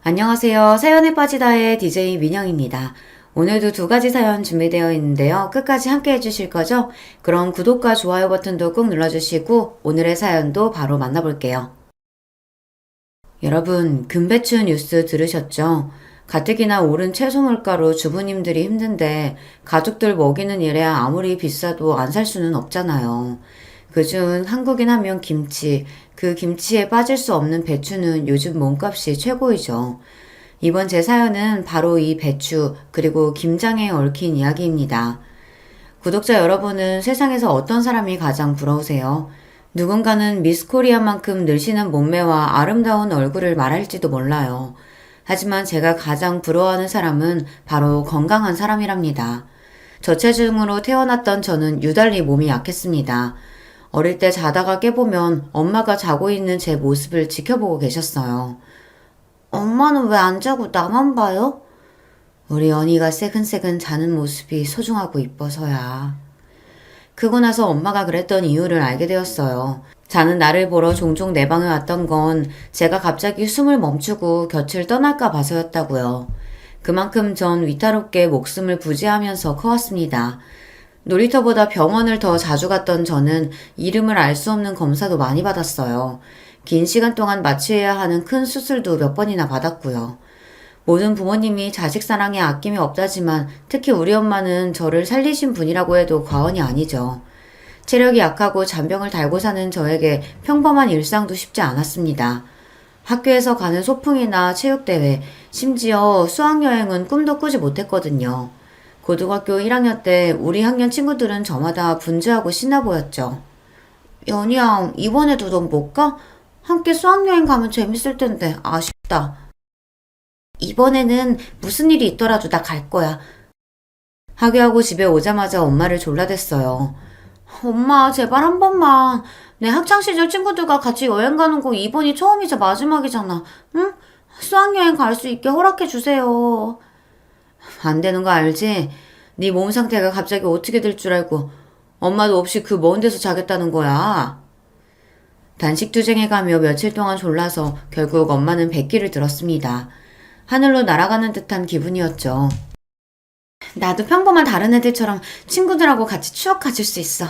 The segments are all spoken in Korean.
안녕하세요. 사연에 빠지다의 DJ 민영입니다. 오늘도 두 가지 사연 준비되어 있는데요. 끝까지 함께 해주실 거죠? 그럼 구독과 좋아요 버튼도 꾹 눌러주시고 오늘의 사연도 바로 만나볼게요. 여러분, 금배추 뉴스 들으셨죠? 가뜩이나 오른 채소 물가로 주부님들이 힘든데 가족들 먹이는 일에 아무리 비싸도 안 살 수는 없잖아요. 그중 한국인 하면 김치, 그 김치에 빠질 수 없는 배추는 요즘 몸값이 최고이죠. 이번 제 사연은 바로 이 배추, 그리고 김장에 얽힌 이야기입니다. 구독자 여러분은 세상에서 어떤 사람이 가장 부러우세요? 누군가는 미스 코리아만큼 늘씬한 몸매와 아름다운 얼굴을 말할지도 몰라요. 하지만 제가 가장 부러워하는 사람은 바로 건강한 사람이랍니다. 저체중으로 태어났던 저는 유달리 몸이 약했습니다. 어릴 때 자다가 깨보면 엄마가 자고 있는 제 모습을 지켜보고 계셨어요. 엄마는 왜 안 자고 나만 봐요? 우리 언니가 새근새근 자는 모습이 소중하고 이뻐서야. 크고 나서 엄마가 그랬던 이유를 알게 되었어요. 자는 나를 보러 종종 내 방에 왔던 건 제가 갑자기 숨을 멈추고 곁을 떠날까 봐서였다고요. 그만큼 전 위태롭게 목숨을 부지하면서 커왔습니다. 놀이터보다 병원을 더 자주 갔던 저는 이름을 알 수 없는 검사도 많이 받았어요. 긴 시간 동안 마취해야 하는 큰 수술도 몇 번이나 받았고요. 모든 부모님이 자식 사랑에 아낌이 없다지만 특히 우리 엄마는 저를 살리신 분이라고 해도 과언이 아니죠. 체력이 약하고 잔병을 달고 사는 저에게 평범한 일상도 쉽지 않았습니다. 학교에서 가는 소풍이나 체육대회, 심지어 수학여행은 꿈도 꾸지 못했거든요. 고등학교 1학년 때 우리 학년 친구들은 저마다 분주하고 신나 보였죠. 연희양, 이번에도 넌 못 가? 함께 수학여행 가면 재밌을 텐데 아쉽다. 이번에는 무슨 일이 있더라도 나 갈 거야. 학교하고 집에 오자마자 엄마를 졸라댔어요. 엄마, 제발 한 번만. 내 학창시절 친구들과 같이 여행 가는 거 이번이 처음이자 마지막이잖아. 응? 수학여행 갈 수 있게 허락해 주세요. 안 되는 거 알지? 네 몸 상태가 갑자기 어떻게 될 줄 알고 엄마도 없이 그 먼 데서 자겠다는 거야. 단식투쟁에 가며 며칠 동안 졸라서 결국 엄마는 백기를 들었습니다. 하늘로 날아가는 듯한 기분이었죠. 나도 평범한 다른 애들처럼 친구들하고 같이 추억 가질 수 있어.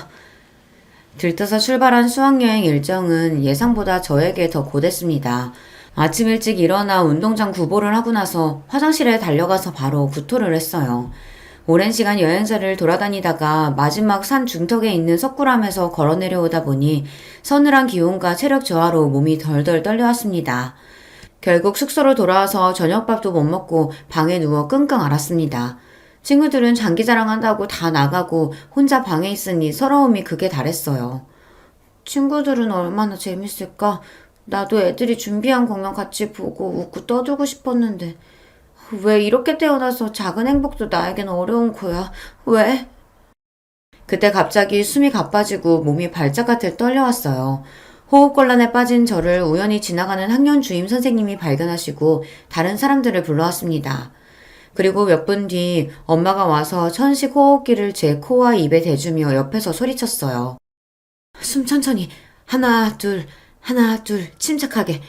들떠서 출발한 수학여행 일정은 예상보다 저에게 더 고됐습니다. 아침 일찍 일어나 운동장 구보를 하고 나서 화장실에 달려가서 바로 구토를 했어요. 오랜 시간 여행사를 돌아다니다가 마지막 산 중턱에 있는 석굴암에서 걸어 내려오다 보니 서늘한 기온과 체력 저하로 몸이 덜덜 떨려왔습니다. 결국 숙소로 돌아와서 저녁밥도 못 먹고 방에 누워 끙끙 앓았습니다. 친구들은 장기자랑한다고 다 나가고 혼자 방에 있으니 서러움이 극에 달했어요. 친구들은 얼마나 재밌을까? 나도 애들이 준비한 공연 같이 보고 웃고 떠들고 싶었는데 왜 이렇게 태어나서 작은 행복도 나에겐 어려운 거야? 왜? 그때 갑자기 숨이 가빠지고 몸이 발작같이 떨려왔어요. 호흡곤란에 빠진 저를 우연히 지나가는 학년 주임 선생님이 발견하시고 다른 사람들을 불러왔습니다. 그리고 몇 분 뒤 엄마가 와서 천식 호흡기를 제 코와 입에 대주며 옆에서 소리쳤어요. 숨 천천히. 하나, 둘, 하나, 둘, 침착하게.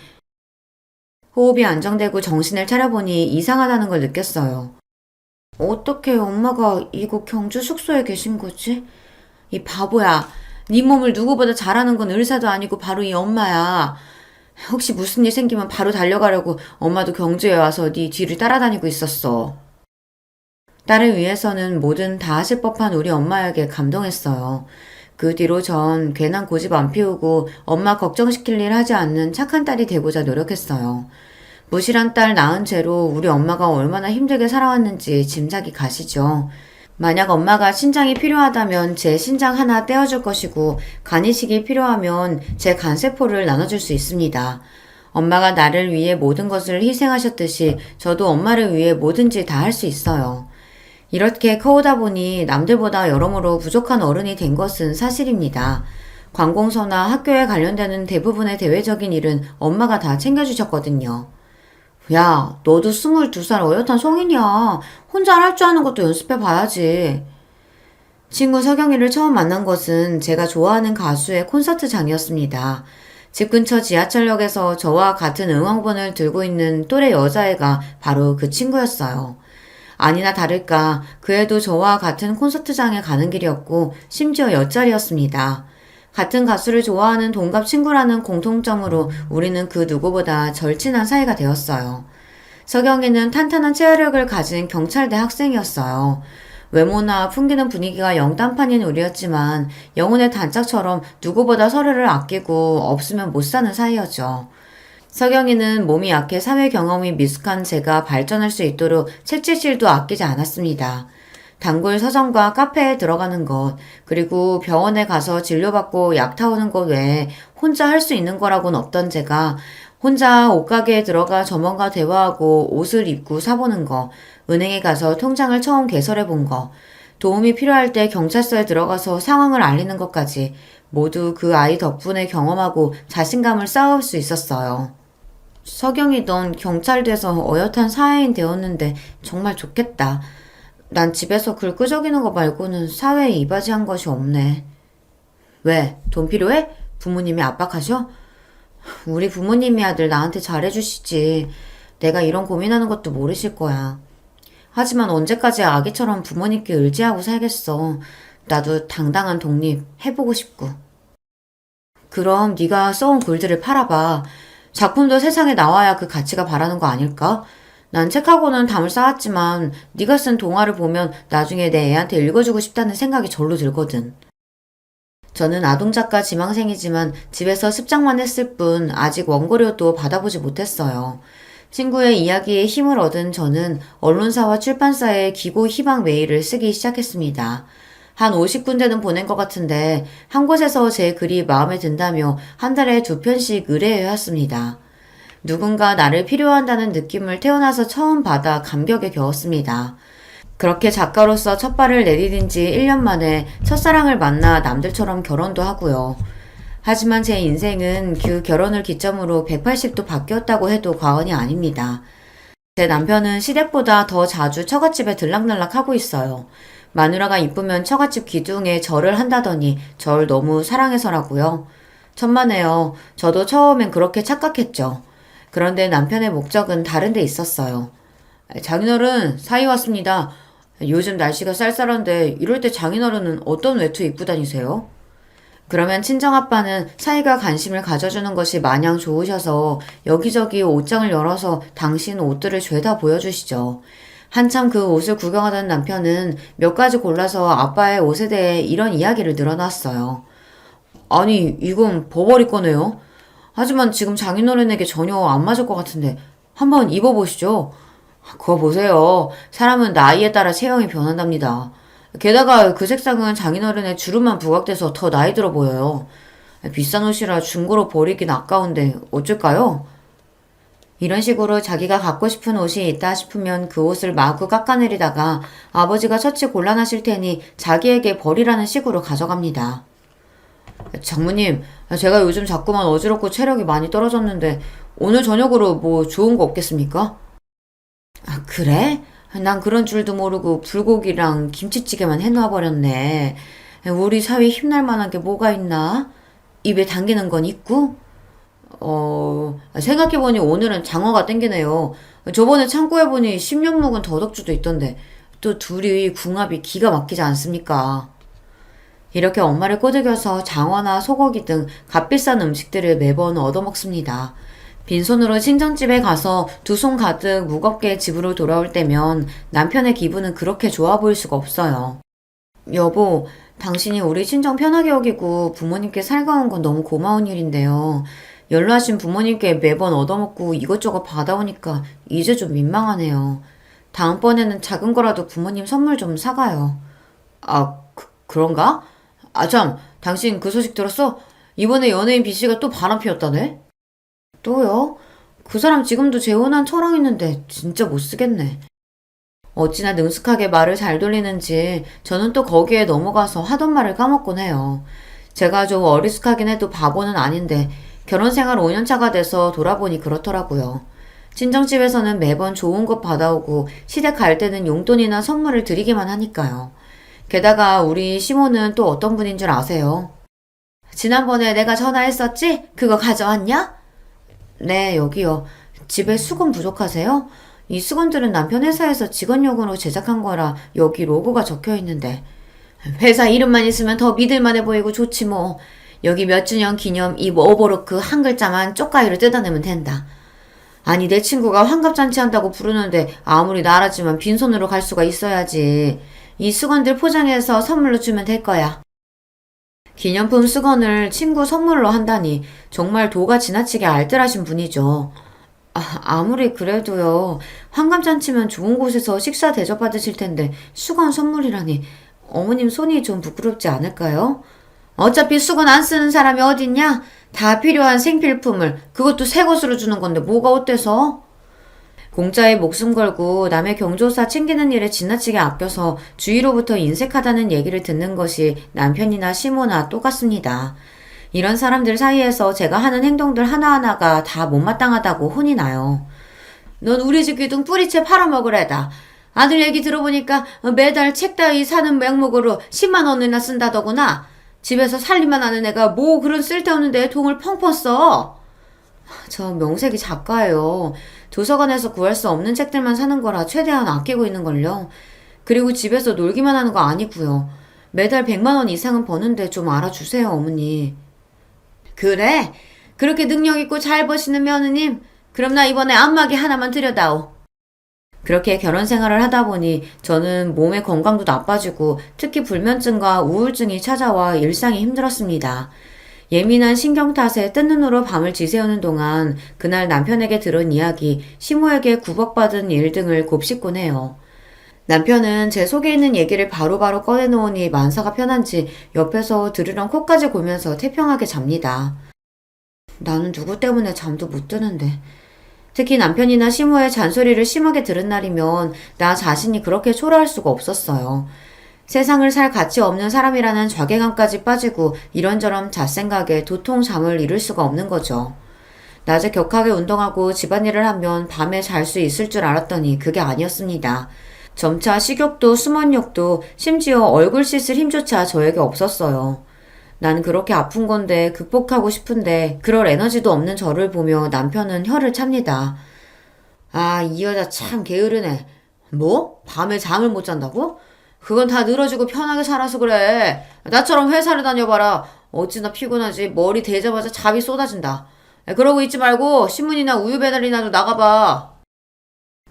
호흡이 안정되고 정신을 차려보니 이상하다는 걸 느꼈어요. 어떻게 엄마가 이곳 경주 숙소에 계신 거지? 이 바보야. 네 몸을 누구보다 잘 아는 건 의사도 아니고 바로 이 엄마야. 혹시 무슨 일 생기면 바로 달려가려고 엄마도 경주에 와서 네 뒤를 따라다니고 있었어. 딸을 위해서는 뭐든 다 하실 법한 우리 엄마에게 감동했어요. 그 뒤로 전 괜한 고집 안 피우고 엄마 걱정시킬 일 하지 않는 착한 딸이 되고자 노력했어요. 무실한 딸 낳은 채로 우리 엄마가 얼마나 힘들게 살아왔는지 짐작이 가시죠. 만약 엄마가 신장이 필요하다면 제 신장 하나 떼어줄 것이고 간이식이 필요하면 제 간세포를 나눠줄 수 있습니다. 엄마가 나를 위해 모든 것을 희생하셨듯이 저도 엄마를 위해 뭐든지 다 할 수 있어요. 이렇게 커오다 보니 남들보다 여러모로 부족한 어른이 된 것은 사실입니다. 관공서나 학교에 관련되는 대부분의 대외적인 일은 엄마가 다 챙겨주셨거든요. 야, 너도 22살 어엿한 성인이야. 혼자 할 줄 아는 것도 연습해봐야지. 친구 서경이를 처음 만난 것은 제가 좋아하는 가수의 콘서트장이었습니다. 집 근처 지하철역에서 저와 같은 응원본을 들고 있는 또래 여자애가 바로 그 친구였어요. 아니나 다를까 그 애도 저와 같은 콘서트장에 가는 길이었고 심지어 옆자리였습니다. 같은 가수를 좋아하는 동갑 친구라는 공통점으로 우리는 그 누구보다 절친한 사이가 되었어요. 서경이는 탄탄한 체력을 가진 경찰대 학생이었어요. 외모나 풍기는 분위기가 영단판인 우리였지만 영혼의 단짝처럼 누구보다 서로를 아끼고 없으면 못 사는 사이였죠. 서경이는 몸이 약해 사회 경험이 미숙한 제가 발전할 수 있도록 채찍질도 아끼지 않았습니다. 단골 서점과 카페에 들어가는 것, 그리고 병원에 가서 진료받고 약 타오는 것 외에 혼자 할 수 있는 거라고는 없던 제가 혼자 옷가게에 들어가 점원과 대화하고 옷을 입고 사보는 거, 은행에 가서 통장을 처음 개설해 본 거, 도움이 필요할 때 경찰서에 들어가서 상황을 알리는 것까지 모두 그 아이 덕분에 경험하고 자신감을 쌓을 수 있었어요. 서경이던 경찰 돼서 어엿한 사회인 되었는데 정말 좋겠다. 난 집에서 글 끄적이는 거 말고는 사회에 이바지한 것이 없네. 왜? 돈 필요해? 부모님이 압박하셔? 우리 부모님이 아들 나한테 잘해주시지. 내가 이런 고민하는 것도 모르실 거야. 하지만 언제까지 아기처럼 부모님께 의지하고 살겠어. 나도 당당한 독립 해보고 싶고. 그럼 네가 써온 글들을 팔아봐. 작품도 세상에 나와야 그 가치가 바라는 거 아닐까? 난 책하고는 담을 쌓았지만 네가 쓴 동화를 보면 나중에 내 애한테 읽어주고 싶다는 생각이 절로 들거든. 저는 아동작가 지망생이지만 집에서 습작만 했을 뿐 아직 원고료도 받아보지 못했어요. 친구의 이야기에 힘을 얻은 저는 언론사와 출판사에 기고 희망 메일을 쓰기 시작했습니다. 한 50군데는 보낸 것 같은데 한 곳에서 제 글이 마음에 든다며 한 달에 2편씩 의뢰해왔습니다. 누군가 나를 필요한다는 느낌을 태어나서 처음 받아 감격에 겨웠습니다. 그렇게 작가로서 첫 발을 내디딘 지 1년 만에 첫사랑을 만나 남들처럼 결혼도 하고요. 하지만 제 인생은 그 결혼을 기점으로 180도 바뀌었다고 해도 과언이 아닙니다. 제 남편은 시댁보다 더 자주 처갓집에 들락날락 하고 있어요. 마누라가 이쁘면 처갓집 기둥에 절을 한다더니 절 너무 사랑해서라고요. 천만에요. 저도 처음엔 그렇게 착각했죠. 그런데 남편의 목적은 다른 데 있었어요. 장인어른 사이 왔습니다. 요즘 날씨가 쌀쌀한데 이럴 때 장인어른은 어떤 외투 입고 다니세요? 그러면 친정아빠는 사이가 관심을 가져주는 것이 마냥 좋으셔서 여기저기 옷장을 열어서 당신 옷들을 죄다 보여주시죠. 한참 그 옷을 구경하던 남편은 몇 가지 골라서 아빠의 옷에 대해 이런 이야기를 늘어놨어요. 아니, 이건 버버리 거네요. 하지만 지금 장인어른에게 전혀 안 맞을 것 같은데 한번 입어보시죠. 그거 보세요. 사람은 나이에 따라 체형이 변한답니다. 게다가 그 색상은 장인어른의 주름만 부각돼서 더 나이 들어 보여요. 비싼 옷이라 중고로 버리긴 아까운데 어쩔까요? 이런 식으로 자기가 갖고 싶은 옷이 있다 싶으면 그 옷을 마구 깎아내리다가 아버지가 처치 곤란하실 테니 자기에게 버리라는 식으로 가져갑니다. 장모님, 제가 요즘 자꾸만 어지럽고 체력이 많이 떨어졌는데 오늘 저녁으로 뭐 좋은 거 없겠습니까? 아, 그래? 난 그런 줄도 모르고 불고기랑 김치찌개만 해놔버렸네. 우리 사위 힘날 만한 게 뭐가 있나? 입에 당기는 건 있고? 생각해보니 오늘은 장어가 땡기네요. 저번에 창고해보니 10년 묵은 더덕주도 있던데 또 둘이 궁합이 기가 막히지 않습니까? 이렇게 엄마를 꼬드겨서 장어나 소고기 등 값비싼 음식들을 매번 얻어먹습니다. 빈손으로 친정집에 가서 두 손 가득 무겁게 집으로 돌아올 때면 남편의 기분은 그렇게 좋아 보일 수가 없어요. 여보, 당신이 우리 친정 편하게 여기고 부모님께 살가운 건 너무 고마운 일인데요. 연로하신 부모님께 매번 얻어먹고 이것저것 받아오니까 이제 좀 민망하네요. 다음번에는 작은 거라도 부모님 선물 좀 사가요. 아, 그런가? 아, 참, 당신 그 소식 들었어? 이번에 연예인 B씨가 또 바람 피웠다네? 또요? 그 사람 지금도 재혼한 처랑 있는데 진짜 못 쓰겠네. 어찌나 능숙하게 말을 잘 돌리는지 저는 또 거기에 넘어가서 하던 말을 까먹곤 해요. 제가 좀 어리숙하긴 해도 바보는 아닌데 결혼생활 5년차가 돼서 돌아보니 그렇더라고요. 친정집에서는 매번 좋은 것 받아오고 시댁 갈 때는 용돈이나 선물을 드리기만 하니까요. 게다가 우리 시모는 또 어떤 분인 줄 아세요? 지난번에 내가 전화했었지? 그거 가져왔냐? 네, 여기요. 집에 수건 부족하세요? 이 수건들은 남편 회사에서 직원용으로 제작한 거라 여기 로고가 적혀 있는데. 회사 이름만 있으면 더 믿을만해 보이고 좋지 뭐. 여기 몇 주년 기념 이 오버로크 한 글자만 쪽가위로 뜯어내면 된다. 아니 내 친구가 환갑잔치 한다고 부르는데 아무리 나라지만 빈손으로 갈 수가 있어야지. 이 수건들 포장해서 선물로 주면 될 거야. 기념품 수건을 친구 선물로 한다니 정말 도가 지나치게 알뜰하신 분이죠. 아무리 그래도요. 환갑잔치면 좋은 곳에서 식사 대접받으실 텐데 수건 선물이라니 어머님 손이 좀 부끄럽지 않을까요? 어차피 수건 안 쓰는 사람이 어딨냐? 다 필요한 생필품을 그것도 새 것으로 주는 건데 뭐가 어때서? 공짜에 목숨 걸고 남의 경조사 챙기는 일에 지나치게 아껴서 주위로부터 인색하다는 얘기를 듣는 것이 남편이나 시모나 똑같습니다. 이런 사람들 사이에서 제가 하는 행동들 하나하나가 다 못마땅하다고 혼이 나요. 넌 우리 집 귀둥 뿌리채 팔아먹으래다. 아들 얘기 들어보니까 매달 책 따위 사는 명목으로 10만 원이나 쓴다더구나. 집에서 살림만 하는 애가 뭐 그런 쓸데없는 데에 돈을 펑펑 써. 저 명색이 작가예요. 도서관에서 구할 수 없는 책들만 사는 거라 최대한 아끼고 있는걸요. 그리고 집에서 놀기만 하는 거 아니고요. 매달 100만 원 이상은 버는데 좀 알아주세요, 어머니. 그래? 그렇게 능력 있고 잘 버시는 며느님? 그럼 나 이번에 안마기 하나만 드려다오. 그렇게 결혼 생활을 하다 보니 저는 몸의 건강도 나빠지고 특히 불면증과 우울증이 찾아와 일상이 힘들었습니다. 예민한 신경 탓에 뜬 눈으로 밤을 지새우는 동안 그날 남편에게 들은 이야기, 시모에게 구박받은 일 등을 곱씹곤 해요. 남편은 제 속에 있는 얘기를 바로바로 꺼내놓으니 만사가 편한지 옆에서 들으랑 코까지 골면서 태평하게 잡니다. 나는 누구 때문에 잠도 못 드는데. 특히 남편이나 시모의 잔소리를 심하게 들은 날이면 나 자신이 그렇게 초라할 수가 없었어요. 세상을 살 가치 없는 사람이라는 좌괴감까지 빠지고 이런저런 잣생각에 도통 잠을 이룰 수가 없는 거죠. 낮에 격하게 운동하고 집안일을 하면 밤에 잘 수 있을 줄 알았더니 그게 아니었습니다. 점차 식욕도 수면욕도 심지어 얼굴 씻을 힘조차 저에게 없었어요. 난 그렇게 아픈 건데 극복하고 싶은데 그럴 에너지도 없는 저를 보며 남편은 혀를 찹니다. 아, 이 여자 참 게으르네. 뭐? 밤에 잠을 못 잔다고? 그건 다 늘어지고 편하게 살아서 그래. 나처럼 회사를 다녀봐라. 어찌나 피곤하지. 머리 대자마자 잠이 쏟아진다. 그러고 있지 말고 신문이나 우유 배달이나도 나가봐.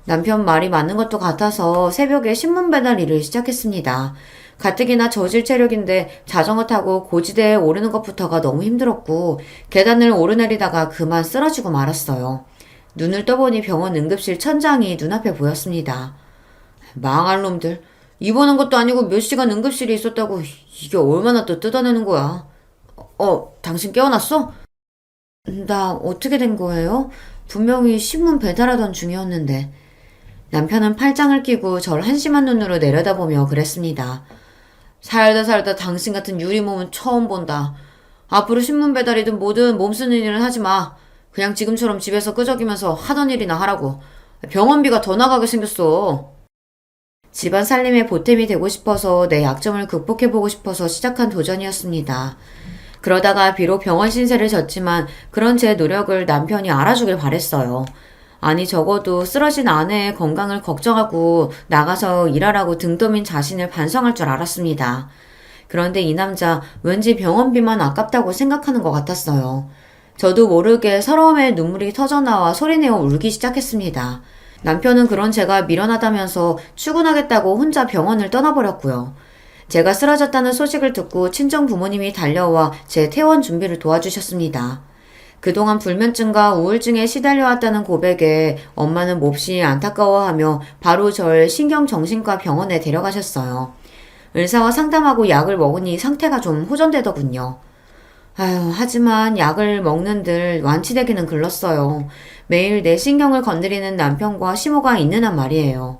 남편 말이 맞는 것도 같아서 새벽에 신문 배달 일을 시작했습니다. 가뜩이나 저질 체력인데 자전거 타고 고지대에 오르는 것부터가 너무 힘들었고 계단을 오르내리다가 그만 쓰러지고 말았어요. 눈을 떠보니 병원 응급실 천장이 눈앞에 보였습니다. 망할 놈들. 입원한 것도 아니고 몇 시간 응급실에 있었다고 이게 얼마나 또 뜯어내는 거야. 당신 깨어났어? 나 어떻게 된 거예요? 분명히 신문 배달하던 중이었는데. 남편은 팔짱을 끼고 절 한심한 눈으로 내려다보며 그랬습니다. 살다 당신 같은 유리몸은 처음 본다. 앞으로 신문 배달이든 뭐든 몸쓰는 일은 하지 마. 그냥 지금처럼 집에서 끄적이면서 하던 일이나 하라고. 병원비가 더 나가게 생겼어. 집안 살림에 보탬이 되고 싶어서 내 약점을 극복해보고 싶어서 시작한 도전이었습니다. 그러다가 비록 병원 신세를 졌지만 그런 제 노력을 남편이 알아주길 바랬어요. 아니 적어도 쓰러진 아내의 건강을 걱정하고 나가서 일하라고 등 떠민 자신을 반성할 줄 알았습니다. 그런데 이 남자 왠지 병원비만 아깝다고 생각하는 것 같았어요. 저도 모르게 서러움에 눈물이 터져나와 소리내어 울기 시작했습니다. 남편은 그런 제가 미련하다면서 출근하겠다고 혼자 병원을 떠나버렸고요. 제가 쓰러졌다는 소식을 듣고 친정 부모님이 달려와 제 퇴원 준비를 도와주셨습니다. 그동안 불면증과 우울증에 시달려왔다는 고백에 엄마는 몹시 안타까워하며 바로 절 신경정신과 병원에 데려가셨어요. 의사와 상담하고 약을 먹으니 상태가 좀 호전되더군요. 하지만 약을 먹는들 완치되기는 글렀어요. 매일 내 신경을 건드리는 남편과 시모가 있는 한 말이에요.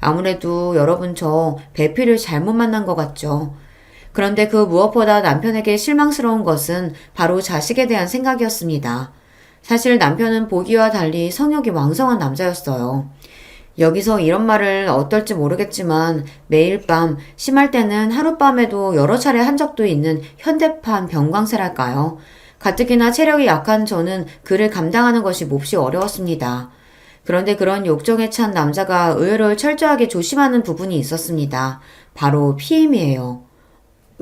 아무래도 여러분 저 배필을 잘못 만난 것 같죠. 그런데 그 무엇보다 남편에게 실망스러운 것은 바로 자식에 대한 생각이었습니다. 사실 남편은 보기와 달리 성욕이 왕성한 남자였어요. 여기서 이런 말을 어떨지 모르겠지만 매일 밤, 심할 때는 하룻밤에도 여러 차례 한 적도 있는 현대판 병광세랄까요? 가뜩이나 체력이 약한 저는 그를 감당하는 것이 몹시 어려웠습니다. 그런데 그런 욕정에 찬 남자가 의외로 철저하게 조심하는 부분이 있었습니다. 바로 피임이에요.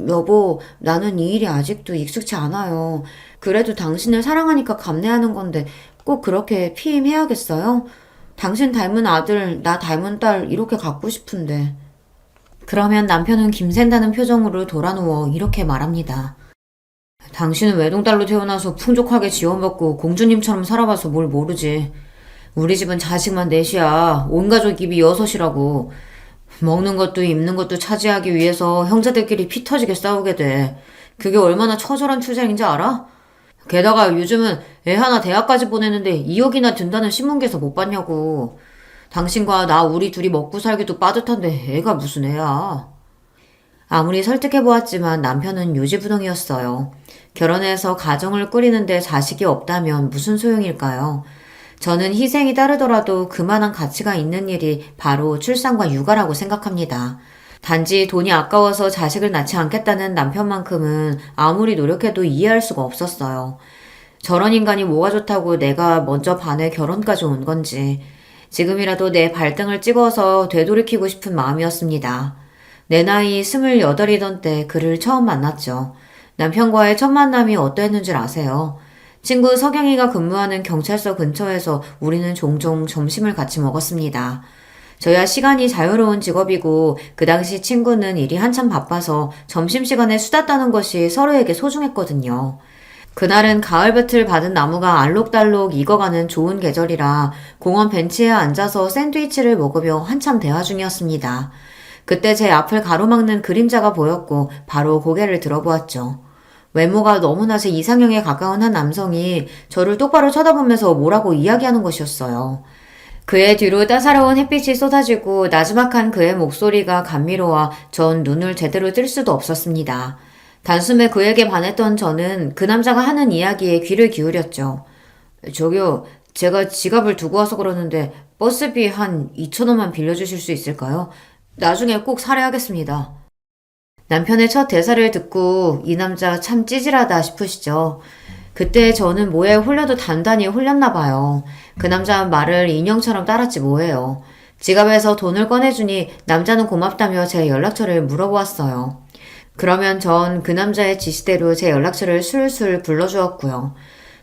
여보, 나는 이 일이 아직도 익숙치 않아요. 그래도 당신을 사랑하니까 감내하는 건데 꼭 그렇게 피임해야겠어요? 당신 닮은 아들, 나 닮은 딸 이렇게 갖고 싶은데. 그러면 남편은 김샌다는 표정으로 돌아누워 이렇게 말합니다. 당신은 외동딸로 태어나서 풍족하게 지원받고 공주님처럼 살아봐서 뭘 모르지. 우리 집은 자식만 넷이야. 온 가족 입이 여섯이라고. 먹는 것도 입는 것도 차지하기 위해서 형제들끼리 피 터지게 싸우게 돼. 그게 얼마나 처절한 투쟁인지 알아? 게다가 요즘은 애 하나 대학까지 보내는데 2억이나 든다는 신문기사 못 봤냐고. 당신과 나 우리 둘이 먹고 살기도 빠듯한데 애가 무슨 애야. 아무리 설득해보았지만 남편은 요지부동이었어요. 결혼해서 가정을 꾸리는데 자식이 없다면 무슨 소용일까요? 저는 희생이 따르더라도 그만한 가치가 있는 일이 바로 출산과 육아라고 생각합니다. 단지 돈이 아까워서 자식을 낳지 않겠다는 남편만큼은 아무리 노력해도 이해할 수가 없었어요. 저런 인간이 뭐가 좋다고 내가 먼저 반해 결혼까지 온 건지. 지금이라도 내 발등을 찍어서 되돌이키고 싶은 마음이었습니다. 내 나이 28이던 때 그를 처음 만났죠. 남편과의 첫 만남이 어떠했는 줄 아세요? 친구 석영이가 근무하는 경찰서 근처에서 우리는 종종 점심을 같이 먹었습니다. 저야 시간이 자유로운 직업이고 그 당시 친구는 일이 한참 바빠서 점심시간에 수다 떠는 것이 서로에게 소중했거든요. 그날은 가을볕을 받은 나무가 알록달록 익어가는 좋은 계절이라 공원 벤치에 앉아서 샌드위치를 먹으며 한참 대화 중이었습니다. 그때 제 앞을 가로막는 그림자가 보였고 바로 고개를 들어보았죠. 외모가 너무나 제 이상형에 가까운 한 남성이 저를 똑바로 쳐다보면서 뭐라고 이야기하는 것이었어요. 그의 뒤로 따사로운 햇빛이 쏟아지고 나지막한 그의 목소리가 감미로워 전 눈을 제대로 뜰 수도 없었습니다. 단숨에 그에게 반했던 저는 그 남자가 하는 이야기에 귀를 기울였죠. 저기요, 제가 지갑을 두고 와서 그러는데 버스비 한 2천 원만 빌려주실 수 있을까요? 나중에 꼭 살해하겠습니다. 남편의 첫 대사를 듣고 이 남자 참 찌질하다 싶으시죠? 그때 저는 뭐에 홀려도 단단히 홀렸나 봐요. 그 남자 말을 인형처럼 따랐지 뭐예요. 지갑에서 돈을 꺼내주니 남자는 고맙다며 제 연락처를 물어보았어요. 그러면 전 그 남자의 지시대로 제 연락처를 술술 불러주었고요.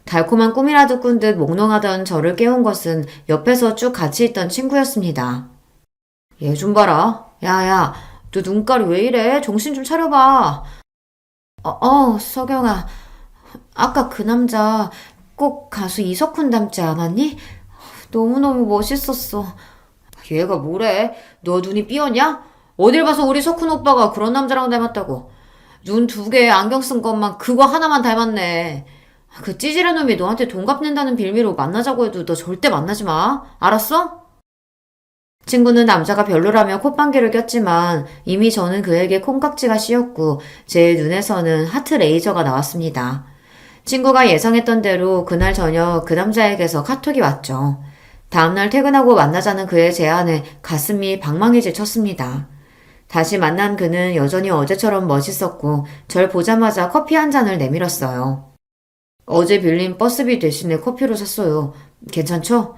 달콤한 꿈이라도 꾼 듯 몽롱하던 저를 깨운 것은 옆에서 쭉 같이 있던 친구였습니다. 얘 좀 봐라. 야야, 너 눈깔이 왜 이래? 정신 좀 차려봐. 석영아. 아까 그 남자 꼭 가수 이석훈 닮지 않았니? 너무너무 멋있었어. 얘가 뭐래? 너 눈이 삐었냐? 어딜 봐서 우리 석훈 오빠가 그런 남자랑 닮았다고. 눈 두 개 안경 쓴 것만 그거 하나만 닮았네. 그 찌질한 놈이 너한테 돈 갚는다는 빌미로 만나자고 해도 너 절대 만나지 마. 알았어? 친구는 남자가 별로라며 콧방귀를 꼈지만 이미 저는 그에게 콩깍지가 씌었고 제 눈에서는 하트 레이저가 나왔습니다. 친구가 예상했던 대로 그날 저녁 그 남자에게서 카톡이 왔죠. 다음날 퇴근하고 만나자는 그의 제안에 가슴이 방망이질 쳤습니다. 다시 만난 그는 여전히 어제처럼 멋있었고 절 보자마자 커피 한 잔을 내밀었어요. 어제 빌린 버스비 대신에 커피로 샀어요. 괜찮죠?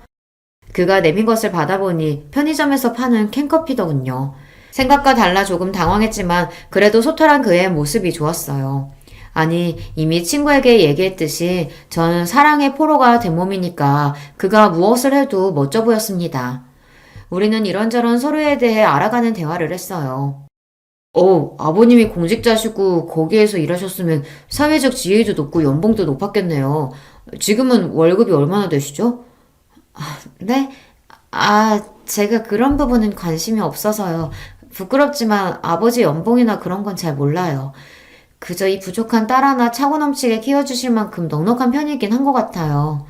그가 내민 것을 받아보니 편의점에서 파는 캔커피더군요. 생각과 달라 조금 당황했지만 그래도 소탈한 그의 모습이 좋았어요. 아니, 이미 친구에게 얘기했듯이 저는 사랑의 포로가 된 몸이니까 그가 무엇을 해도 멋져 보였습니다. 우리는 이런저런 서로에 대해 알아가는 대화를 했어요. 아버님이 공직자시고 거기에서 일하셨으면 사회적 지위도 높고 연봉도 높았겠네요. 지금은 월급이 얼마나 되시죠? 네? 제가 그런 부분은 관심이 없어서요. 부끄럽지만 아버지 연봉이나 그런 건 잘 몰라요. 그저 이 부족한 딸 하나 차고 넘치게 키워주실 만큼 넉넉한 편이긴 한 것 같아요.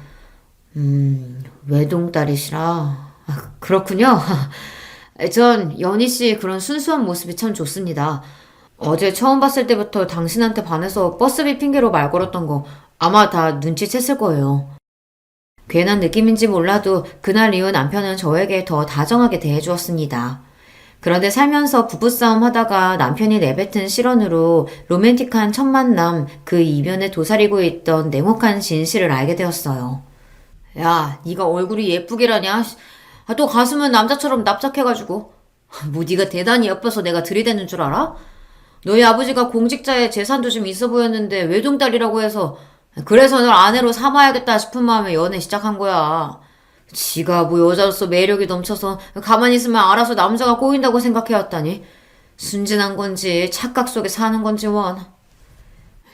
외동딸이시라. 그렇군요. 전 연희 씨 그런 순수한 모습이 참 좋습니다. 어제 처음 봤을 때부터 당신한테 반해서 버스비 핑계로 말 걸었던 거 아마 다 눈치챘을 거예요. 괜한 느낌인지 몰라도 그날 이후 남편은 저에게 더 다정하게 대해주었습니다. 그런데 살면서 부부싸움 하다가 남편이 내뱉은 실언으로 로맨틱한 첫 만남 그 이면에 도사리고 있던 냉혹한 진실을 알게 되었어요. 야, 네가 얼굴이 예쁘기라냐? 또 가슴은 남자처럼 납작해가지고. 뭐 네가 대단히 예뻐서 내가 들이대는 줄 알아? 너희 아버지가 공직자에 재산도 좀 있어 보였는데 외동딸이라고 해서 그래서 널 아내로 삼아야겠다 싶은 마음에 연애 시작한 거야. 지가 뭐 여자로서 매력이 넘쳐서 가만히 있으면 알아서 남자가 꼬인다고 생각해왔다니. 순진한 건지 착각 속에 사는 건지 원.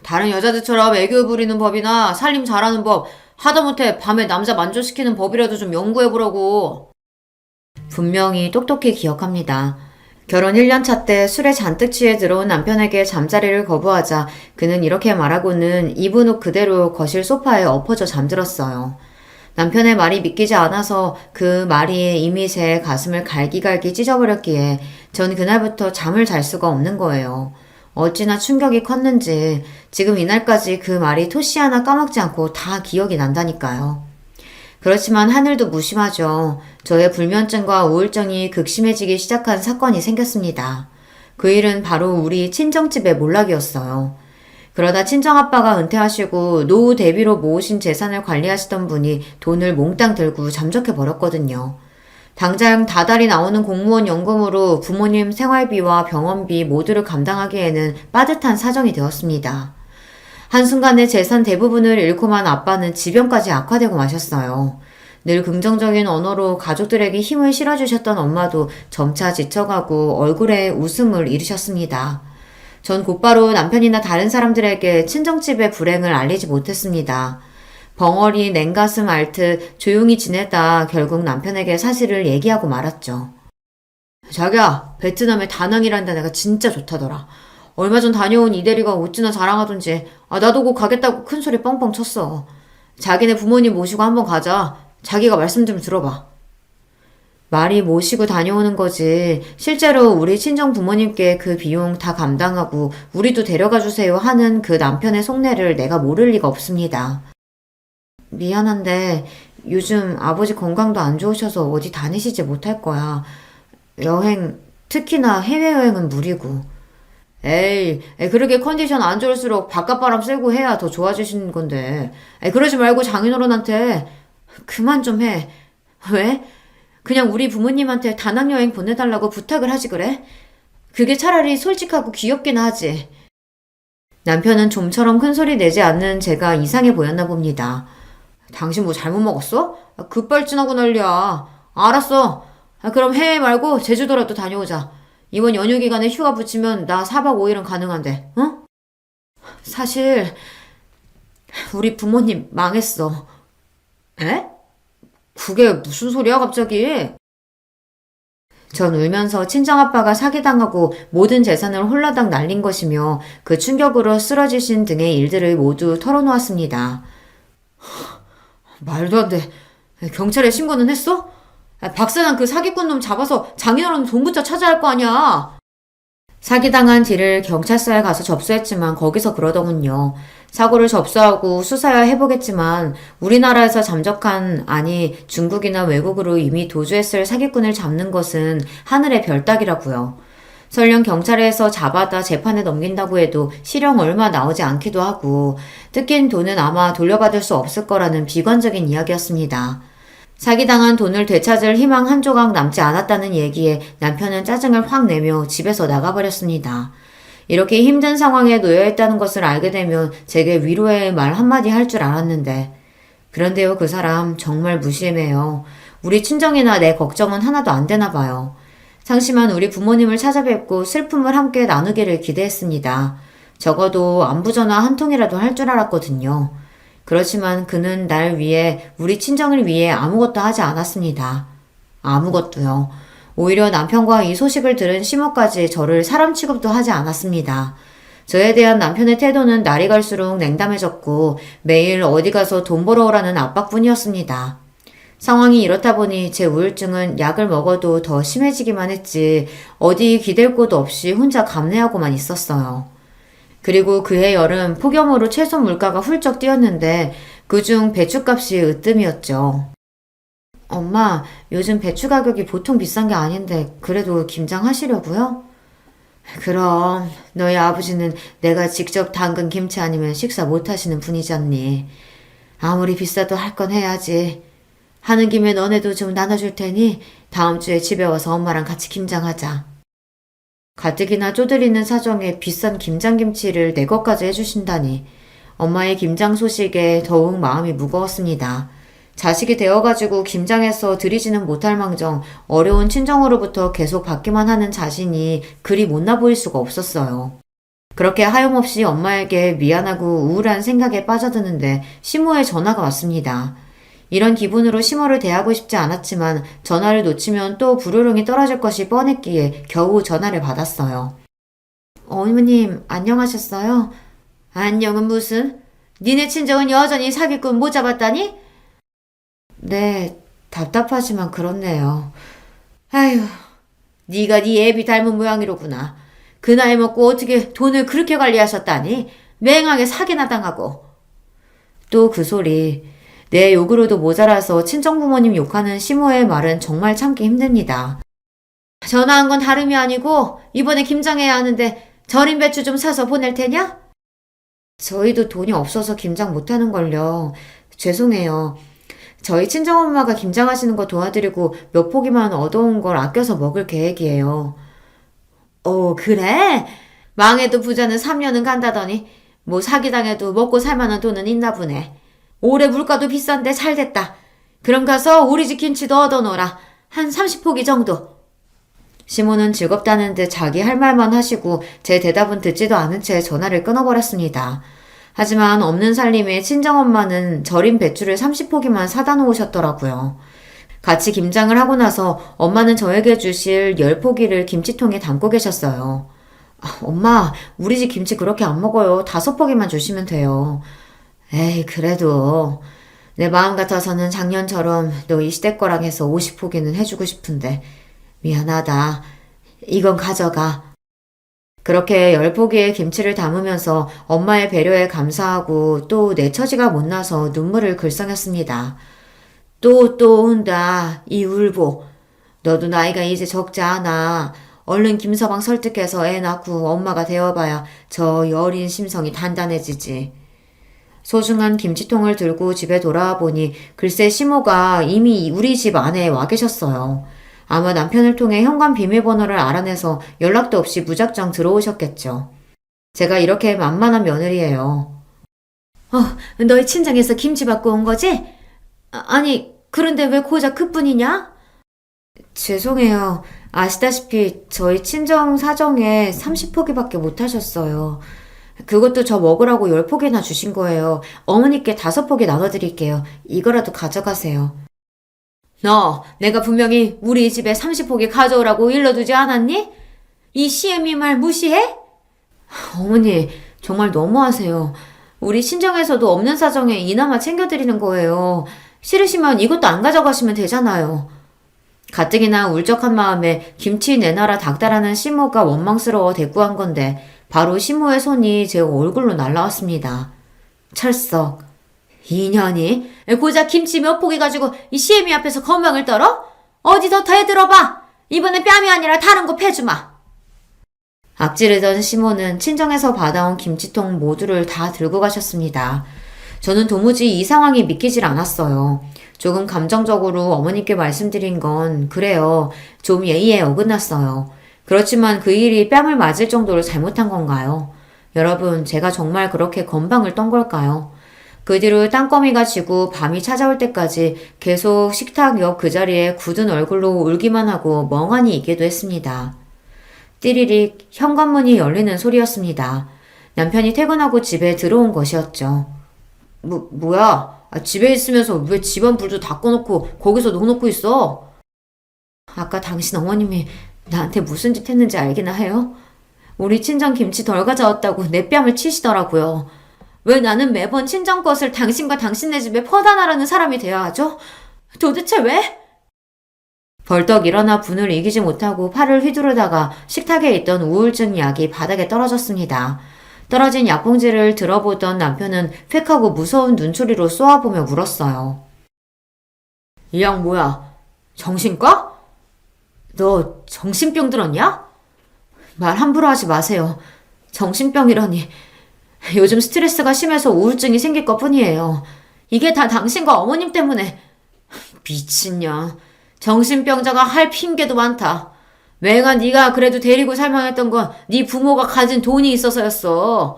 다른 여자들처럼 애교 부리는 법이나 살림 잘하는 법, 하다못해 밤에 남자 만족시키는 법이라도 좀 연구해보라고. 분명히 똑똑히 기억합니다. 결혼 1년차 때 술에 잔뜩 취해 들어온 남편에게 잠자리를 거부하자 그는 이렇게 말하고는 입은 옷 그대로 거실 소파에 엎어져 잠들었어요. 남편의 말이 믿기지 않아서 그 말이 이미 제 가슴을 갈기갈기 찢어버렸기에 전 그날부터 잠을 잘 수가 없는 거예요. 어찌나 충격이 컸는지 지금 이날까지 그 말이 토시 하나 까먹지 않고 다 기억이 난다니까요. 그렇지만 하늘도 무심하죠. 저의 불면증과 우울증이 극심해지기 시작한 사건이 생겼습니다. 그 일은 바로 우리 친정집의 몰락이었어요. 그러다 친정아빠가 은퇴하시고 노후 대비로 모으신 재산을 관리하시던 분이 돈을 몽땅 들고 잠적해버렸거든요. 당장 다달이 나오는 공무원 연금으로 부모님 생활비와 병원비 모두를 감당하기에는 빠듯한 사정이 되었습니다. 한순간에 재산 대부분을 잃고만 아빠는 지병까지 악화되고 마셨어요. 늘 긍정적인 언어로 가족들에게 힘을 실어주셨던 엄마도 점차 지쳐가고 얼굴에 웃음을 잃으셨습니다. 전 곧바로 남편이나 다른 사람들에게 친정집의 불행을 알리지 못했습니다. 벙어리 냉가슴 앓듯 조용히 지내다 결국 남편에게 사실을 얘기하고 말았죠. 자기야, 베트남의 다낭이라는 데가 진짜 좋다더라. 얼마 전 다녀온 이대리가 어찌나 자랑하던지 나도 곧 가겠다고 큰소리 뻥뻥 쳤어. 자기네 부모님 모시고 한번 가자. 자기가 말씀 좀 들어봐. 말이 모시고 다녀오는 거지 실제로 우리 친정 부모님께 그 비용 다 감당하고 우리도 데려가 주세요 하는 그 남편의 속내를 내가 모를 리가 없습니다. 미안한데 요즘 아버지 건강도 안 좋으셔서 어디 다니시지 못할 거야. 여행, 특히나 해외여행은 무리고. 에이, 그렇게 컨디션 안 좋을수록 바깥바람 쐬고 해야 더 좋아지시는 건데. 그러지 말고 장인어른한테 그만 좀 해. 왜? 그냥 우리 부모님한테 다낭 여행 보내달라고 부탁을 하지 그래? 그게 차라리 솔직하고 귀엽긴 하지. 남편은 좀처럼 큰소리 내지 않는 제가 이상해 보였나 봅니다. 당신 뭐 잘못 먹었어? 급발진하고 난리야. 알았어. 그럼 해외 말고 제주도라도 다녀오자. 이번 연휴 기간에 휴가 붙이면 나 4박 5일은 가능한데, 응? 사실 우리 부모님 망했어. 에? 그게 무슨 소리야 갑자기? 전 울면서 친정아빠가 사기당하고 모든 재산을 홀라당 날린 것이며 그 충격으로 쓰러지신 등의 일들을 모두 털어놓았습니다. 말도 안 돼. 경찰에 신고는 했어? 박사장 그 사기꾼 놈 잡아서 장인어른 돈부터 찾아야 할 거 아니야. 사기당한 뒤를 경찰서에 가서 접수했지만 거기서 그러더군요. 사고를 접수하고 수사야 해보겠지만 우리나라에서 잠적한 아니 중국이나 외국으로 이미 도주했을 사기꾼을 잡는 것은 하늘의 별 따기라고요. 설령 경찰에서 잡아다 재판에 넘긴다고 해도 실형 얼마 나오지 않기도 하고 뜯긴 돈은 아마 돌려받을 수 없을 거라는 비관적인 이야기였습니다. 사기당한 돈을 되찾을 희망 한 조각 남지 않았다는 얘기에 남편은 짜증을 확 내며 집에서 나가버렸습니다. 이렇게 힘든 상황에 놓여있다는 것을 알게 되면 제게 위로의 말 한마디 할 줄 알았는데 그런데요 그 사람 정말 무심해요. 우리 친정이나 내 걱정은 하나도 안 되나 봐요. 상심한 우리 부모님을 찾아뵙고 슬픔을 함께 나누기를 기대했습니다. 적어도 안부전화 한 통이라도 할 줄 알았거든요. 그렇지만 그는 날 위해 우리 친정을 위해 아무것도 하지 않았습니다. 아무것도요. 오히려 남편과 이 소식을 들은 시모까지 저를 사람 취급도 하지 않았습니다. 저에 대한 남편의 태도는 날이 갈수록 냉담해졌고 매일 어디 가서 돈 벌어오라는 압박뿐이었습니다. 상황이 이렇다 보니 제 우울증은 약을 먹어도 더 심해지기만 했지 어디 기댈 곳 없이 혼자 감내하고만 있었어요. 그리고 그해 여름 폭염으로 채소 물가가 훌쩍 뛰었는데 그중 배추값이 으뜸이었죠. 엄마, 요즘 배추 가격이 보통 비싼 게 아닌데 그래도 김장하시려고요? 그럼 너희 아버지는 내가 직접 담근 김치 아니면 식사 못 하시는 분이잖니. 아무리 비싸도 할 건 해야지. 하는 김에 너네도 좀 나눠줄 테니 다음 주에 집에 와서 엄마랑 같이 김장하자. 가뜩이나 쪼들리는 사정에 비싼 김장김치를 내 것까지 해주신다니 엄마의 김장 소식에 더욱 마음이 무거웠습니다. 자식이 되어가지고 김장해서 드리지는 못할 망정 어려운 친정으로부터 계속 받기만 하는 자신이 그리 못나 보일 수가 없었어요. 그렇게 하염없이 엄마에게 미안하고 우울한 생각에 빠져드는데 시모의 전화가 왔습니다. 이런 기분으로 시모를 대하고 싶지 않았지만 전화를 놓치면 또 불호령이 떨어질 것이 뻔했기에 겨우 전화를 받았어요. 어머님, 안녕하셨어요? 안녕은 무슨? 니네 친정은 여전히 사기꾼 못 잡았다니? 네, 답답하지만 그렇네요. 아휴, 네가 네 애비 닮은 모양이로구나. 그 나이 먹고 어떻게 돈을 그렇게 관리하셨다니? 맹하게 사기나 당하고. 또 그 소리. 내 욕으로도 모자라서 친정부모님 욕하는 시모의 말은 정말 참기 힘듭니다. 전화한 건 다름이 아니고 이번에 김장해야 하는데 절임 배추 좀 사서 보낼 테냐? 저희도 돈이 없어서 김장 못하는걸요. 죄송해요. 저희 친정엄마가 김장하시는 거 도와드리고 몇 포기만 얻어온 걸 아껴서 먹을 계획이에요. 그래? 망해도 부자는 3년은 간다더니 뭐 사기당해도 먹고 살만한 돈은 있나 보네. 올해 물가도 비싼데 잘됐다. 그럼 가서 우리 집 김치도 얻어놓으라. 한 30포기 정도. 시모는 즐겁다는 듯 자기 할 말만 하시고 제 대답은 듣지도 않은 채 전화를 끊어버렸습니다. 하지만 없는 살림에 친정엄마는 절인 배추를 30포기만 사다 놓으셨더라고요. 같이 김장을 하고 나서 엄마는 저에게 주실 10포기를 김치통에 담고 계셨어요. 엄마, 우리 집 김치 그렇게 안 먹어요. 5포기만 주시면 돼요. 에이, 그래도 내 마음 같아서는 작년처럼 너 이 시댁 거랑 해서 50포기는 해주고 싶은데 미안하다. 이건 가져가. 그렇게 10포기의 김치를 담으면서 엄마의 배려에 감사하고 또 내 처지가 못나서 눈물을 글썽였습니다. 또 온다. 이 울보. 너도 나이가 이제 적지 않아. 얼른 김서방 설득해서 애 낳고 엄마가 되어봐야 저 여린 심성이 단단해지지. 소중한 김치통을 들고 집에 돌아와 보니 글쎄 시모가 이미 우리 집 안에 와 계셨어요. 아마 남편을 통해 현관 비밀번호를 알아내서 연락도 없이 무작정 들어오셨겠죠. 제가 이렇게 만만한 며느리예요. 너희 친정에서 김치 받고 온 거지? 아니, 그런데 왜 고작 그뿐이냐? 죄송해요. 아시다시피 저희 친정 사정에 30포기밖에 못 하셨어요. 그것도 저 먹으라고 10포기나 주신 거예요. 어머니께 5포기 나눠드릴게요. 이거라도 가져가세요. 너, 내가 분명히 우리 집에 30포기 가져오라고 일러두지 않았니? 이 시애미 말 무시해? 어머니, 정말 너무하세요. 우리 친정에서도 없는 사정에 이나마 챙겨드리는 거예요. 싫으시면 이것도 안 가져가시면 되잖아요. 가뜩이나 울적한 마음에 김치 내놔라 닥달하는 시모가 원망스러워 대꾸한 건데 바로 시모의 손이 제 얼굴로 날라왔습니다. 철썩. 2년이? 고작 김치 몇 포기 가지고 이 시애미 앞에서 건방을 떨어? 어디 더 대들어봐. 이번엔 뺨이 아니라 다른 거 패주마. 앞지르던 시모는 친정에서 받아온 김치통 모두를 다 들고 가셨습니다. 저는 도무지 이 상황이 믿기질 않았어요. 조금 감정적으로 어머니께 말씀드린 건 그래요. 좀 예의에 어긋났어요. 그렇지만 그 일이 뺨을 맞을 정도로 잘못한 건가요? 여러분, 제가 정말 그렇게 건방을 떤 걸까요? 그 뒤로 땅거미가 지고 밤이 찾아올 때까지 계속 식탁 옆 그 자리에 굳은 얼굴로 울기만 하고 멍하니 있기도 했습니다. 띠리릭 현관문이 열리는 소리였습니다. 남편이 퇴근하고 집에 들어온 것이었죠. 뭐야? 집에 있으면서 왜 집안 불도 다 꺼놓고 거기서 넋놓고 있어? 아까 당신 어머님이 나한테 무슨 짓 했는지 알기나 해요? 우리 친정 김치 덜 가져왔다고 내 뺨을 치시더라고요. 왜 나는 매번 친정 것을 당신과 당신네 집에 퍼다 나라는 사람이 되어야 하죠? 도대체 왜? 벌떡 일어나 분을 이기지 못하고 팔을 휘두르다가 식탁에 있던 우울증 약이 바닥에 떨어졌습니다. 떨어진 약봉지를 들어보던 남편은 획하고 무서운 눈초리로 쏘아보며 물었어요. 이 양 뭐야? 정신과? 너 정신병 들었냐? 말 함부로 하지 마세요. 정신병이라니. 요즘 스트레스가 심해서 우울증이 생길 것뿐이에요. 이게 다 당신과 어머님 때문에. 미친년. 정신병자가 할 핑계도 많다. 맹아 네가 그래도 데리고 살만했던 건 네 부모가 가진 돈이 있어서였어.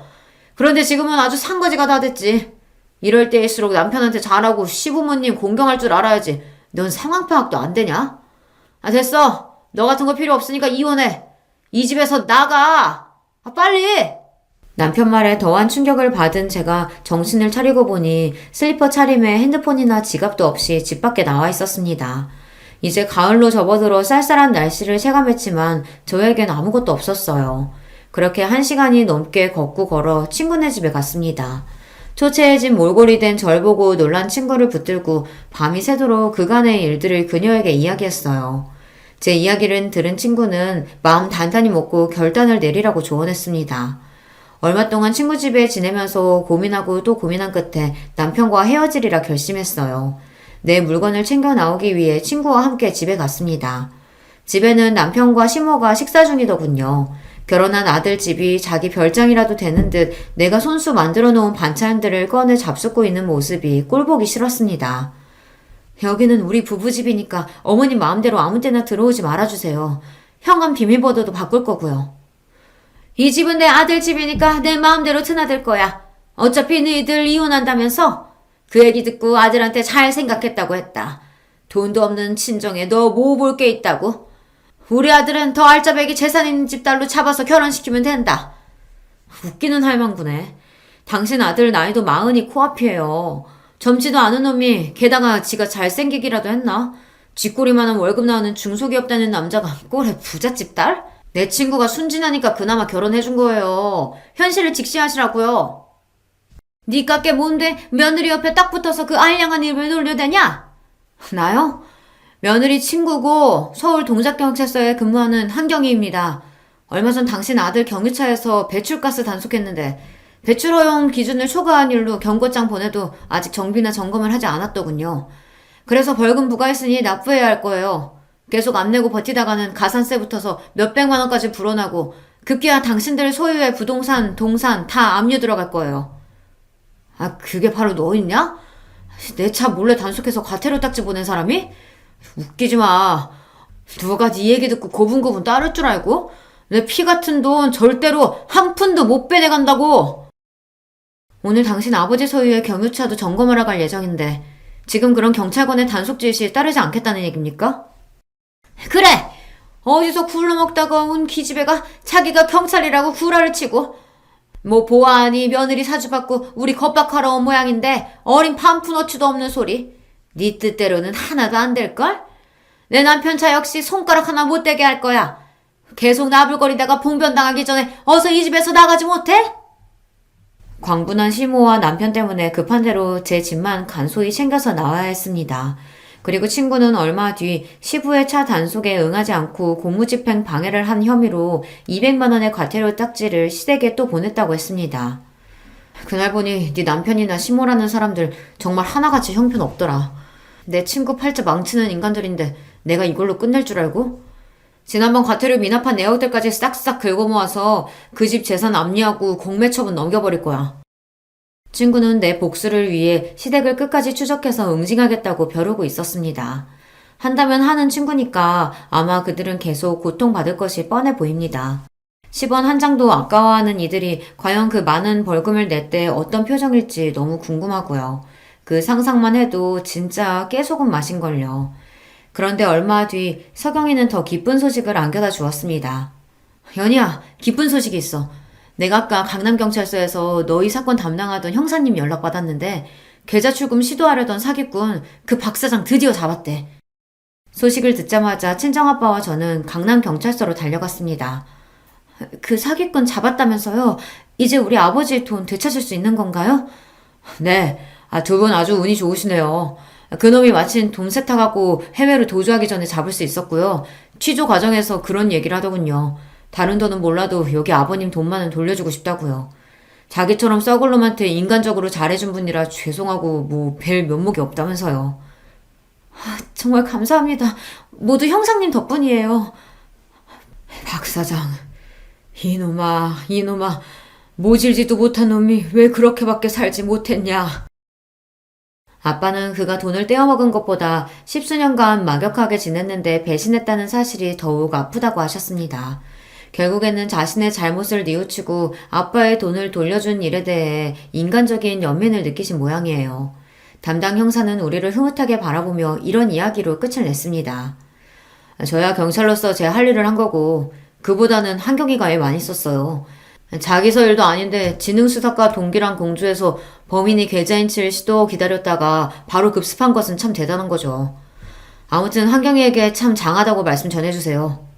그런데 지금은 아주 산거지가 다 됐지. 이럴 때일수록 남편한테 잘하고 시부모님 공경할 줄 알아야지. 넌 상황 파악도 안 되냐? 아 됐어. 너 같은 거 필요 없으니까 이혼해. 이 집에서 나가. 아 빨리. 남편 말에 더한 충격을 받은 제가 정신을 차리고 보니 슬리퍼 차림에 핸드폰이나 지갑도 없이 집 밖에 나와 있었습니다. 이제 가을로 접어들어 쌀쌀한 날씨를 체감했지만 저에겐 아무것도 없었어요. 그렇게 1시간이 넘게 걷고 걸어 친구네 집에 갔습니다. 초췌해진 몰골이 된 절 보고 놀란 친구를 붙들고 밤이 새도록 그간의 일들을 그녀에게 이야기했어요. 제 이야기를 들은 친구는 마음 단단히 먹고 결단을 내리라고 조언했습니다. 얼마 동안 친구 집에 지내면서 고민하고 또 고민한 끝에 남편과 헤어지리라 결심했어요. 내 물건을 챙겨 나오기 위해 친구와 함께 집에 갔습니다. 집에는 남편과 시모가 식사 중이더군요. 결혼한 아들 집이 자기 별장이라도 되는 듯 내가 손수 만들어 놓은 반찬들을 꺼내 잡숫고 있는 모습이 꼴보기 싫었습니다. 여기는 우리 부부집이니까 어머님 마음대로 아무 때나 들어오지 말아주세요. 현관 비밀번호도 바꿀 거고요. 이 집은 내 아들 집이니까 내 마음대로 드나들 거야. 어차피 너희들 이혼한다면서? 그 얘기 듣고 아들한테 잘 생각했다고 했다. 돈도 없는 친정에 너 뭐 볼 게 있다고? 우리 아들은 더 알짜배기 재산 있는 집 딸로 잡아서 결혼시키면 된다. 웃기는 할망구네. 당신 아들 나이도 40이 코앞이에요. 젊지도 않은 놈이 게다가 지가 잘생기기라도 했나? 쥐꼬리만한 월급 나오는 중소기업 다니는 남자가 꼴에 부잣집 딸? 내 친구가 순진하니까 그나마 결혼해준 거예요. 현실을 직시하시라고요. 니 깎게 뭔데 며느리 옆에 딱 붙어서 그 알량한 입을 놀려대냐? 나요? 며느리 친구고 서울 동작경찰서에 근무하는 한경희입니다. 얼마 전 당신 아들 경유차에서 배출가스 단속했는데 배출 허용 기준을 초과한 일로 경고장 보내도 아직 정비나 점검을 하지 않았더군요. 그래서 벌금 부과했으니 납부해야 할 거예요. 계속 안 내고 버티다가는 가산세 붙어서 몇백만 원까지 불어나고 급기야 당신들 소유의 부동산, 동산 다 압류 들어갈 거예요. 아 그게 바로 너 있냐? 내 차 몰래 단속해서 과태료 딱지 보낸 사람이? 웃기지 마. 누가 네 얘기 듣고 고분고분 따를 줄 알고? 내 피 같은 돈 절대로 한 푼도 못 빼내간다고. 오늘 당신 아버지 소유의 경유차도 점검하러 갈 예정인데 지금 그런 경찰관의 단속 지시에 따르지 않겠다는 얘기입니까? 그래! 어디서 굴러먹다가 온 기집애가 자기가 경찰이라고 구라를 치고 뭐 보아하니 며느리 사주받고 우리 겁박하러 온 모양인데 어린 판푼어치도 없는 소리. 네 뜻대로는 하나도 안 될걸? 내 남편 차 역시 손가락 하나 못 대게 할 거야. 계속 나불거리다가 봉변당하기 전에 어서 이 집에서 나가지 못해? 광분한 시모와 남편 때문에 급한 대로 제 집만 간소히 챙겨서 나와야 했습니다. 그리고 친구는 얼마 뒤 시부의 차 단속에 응하지 않고 공무집행 방해를 한 혐의로 200만 원의 과태료 딱지를 시댁에 또 보냈다고 했습니다. 그날 보니 네 남편이나 시모라는 사람들 정말 하나같이 형편없더라. 내 친구 팔자 망치는 인간들인데 내가 이걸로 끝낼 줄 알고? 지난번 과태료 미납한 내역들까지 싹싹 긁어 모아서 그 집 재산 압류하고 공매처분 넘겨버릴 거야. 친구는 내 복수를 위해 시댁을 끝까지 추적해서 응징하겠다고 벼르고 있었습니다. 한다면 하는 친구니까 아마 그들은 계속 고통받을 것이 뻔해 보입니다. 10원 한 장도 아까워하는 이들이 과연 그 많은 벌금을 낼 때 어떤 표정일지 너무 궁금하고요. 그 상상만 해도 진짜 깨소금 맛인걸요. 그런데 얼마 뒤 서경이는 더 기쁜 소식을 안겨다 주었습니다. 연희야, 기쁜 소식이 있어. 내가 아까 강남경찰서에서 너희 사건 담당하던 형사님 연락받았는데 계좌 출금 시도하려던 사기꾼 그 박 사장 드디어 잡았대. 소식을 듣자마자 친정아빠와 저는 강남경찰서로 달려갔습니다. 그 사기꾼 잡았다면서요? 이제 우리 아버지의 돈 되찾을 수 있는 건가요? 네, 두 분 아주 운이 좋으시네요. 그놈이 마침 돈 세탁하고 해외로 도주하기 전에 잡을 수 있었고요. 취조 과정에서 그런 얘기를 하더군요. 다른 돈은 몰라도 여기 아버님 돈만은 돌려주고 싶다고요. 자기처럼 썩을 놈한테 인간적으로 잘해준 분이라 죄송하고 뭐 뵐 면목이 없다면서요. 정말 감사합니다. 모두 형사님 덕분이에요. 박 사장, 이놈아, 모질지도 못한 놈이 왜 그렇게밖에 살지 못했냐. 아빠는 그가 돈을 떼어먹은 것보다 십수년간 막역하게 지냈는데 배신했다는 사실이 더욱 아프다고 하셨습니다. 결국에는 자신의 잘못을 뉘우치고 아빠의 돈을 돌려준 일에 대해 인간적인 연민을 느끼신 모양이에요. 담당 형사는 우리를 흐뭇하게 바라보며 이런 이야기로 끝을 냈습니다. 저야 경찰로서 제 할 일을 한 거고 그보다는 한경이가 애 많이 썼어요. 자기서 일도 아닌데 지능수사과 동기랑 공주해서 범인이 계좌인 칠 시도 기다렸다가 바로 급습한 것은 참 대단한 거죠. 아무튼 한경이에게 참 장하다고 말씀 전해주세요.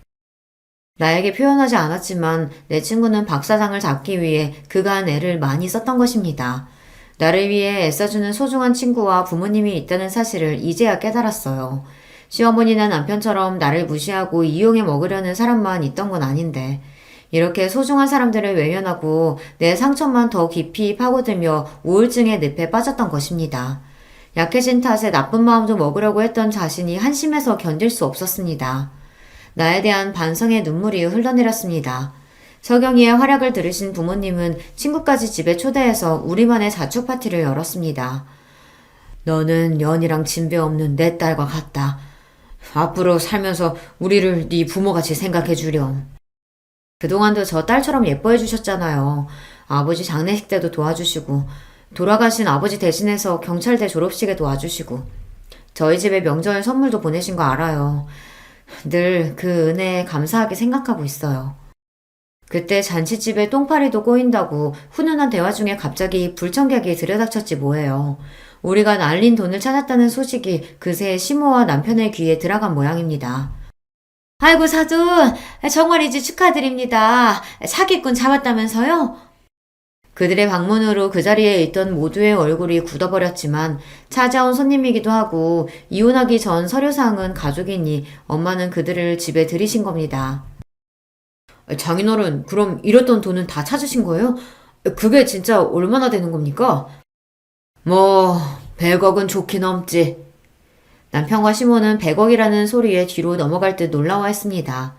나에게 표현하지 않았지만 내 친구는 박 사장을 잡기 위해 그간 애를 많이 썼던 것입니다. 나를 위해 애써주는 소중한 친구와 부모님이 있다는 사실을 이제야 깨달았어요. 시어머니나 남편처럼 나를 무시하고 이용해 먹으려는 사람만 있던 건 아닌데 이렇게 소중한 사람들을 외면하고 내 상처만 더 깊이 파고들며 우울증의 늪에 빠졌던 것입니다. 약해진 탓에 나쁜 마음도 먹으려고 했던 자신이 한심해서 견딜 수 없었습니다. 나에 대한 반성의 눈물이 흘러내렸습니다. 서경이의 활약을 들으신 부모님은 친구까지 집에 초대해서 우리만의 자축 파티를 열었습니다. 너는 연이랑 진배 없는 내 딸과 같다. 앞으로 살면서 우리를 네 부모같이 생각해 주렴. 그동안도 저 딸처럼 예뻐해 주셨잖아요. 아버지 장례식 때도 도와주시고 돌아가신 아버지 대신해서 경찰대 졸업식에 도와주시고 저희 집에 명절 선물도 보내신 거 알아요. 늘 그 은혜에 감사하게 생각하고 있어요. 그때 잔치집에 똥파리도 꼬인다고 훈훈한 대화 중에 갑자기 불청객이 들여닥쳤지 뭐예요. 우리가 날린 돈을 찾았다는 소식이 그새 시모와 남편의 귀에 들어간 모양입니다. 아이고 사돈, 정말이지 축하드립니다. 사기꾼 잡았다면서요? 그들의 방문으로 그 자리에 있던 모두의 얼굴이 굳어버렸지만 찾아온 손님이기도 하고 이혼하기 전 서류상은 가족이니 엄마는 그들을 집에 들이신 겁니다. 장인어른, 그럼 잃었던 돈은 다 찾으신 거예요? 그게 진짜 얼마나 되는 겁니까? 100억은 좋긴 넘지. 남편과 시모는 100억이라는 소리에 뒤로 넘어갈 듯 놀라워했습니다.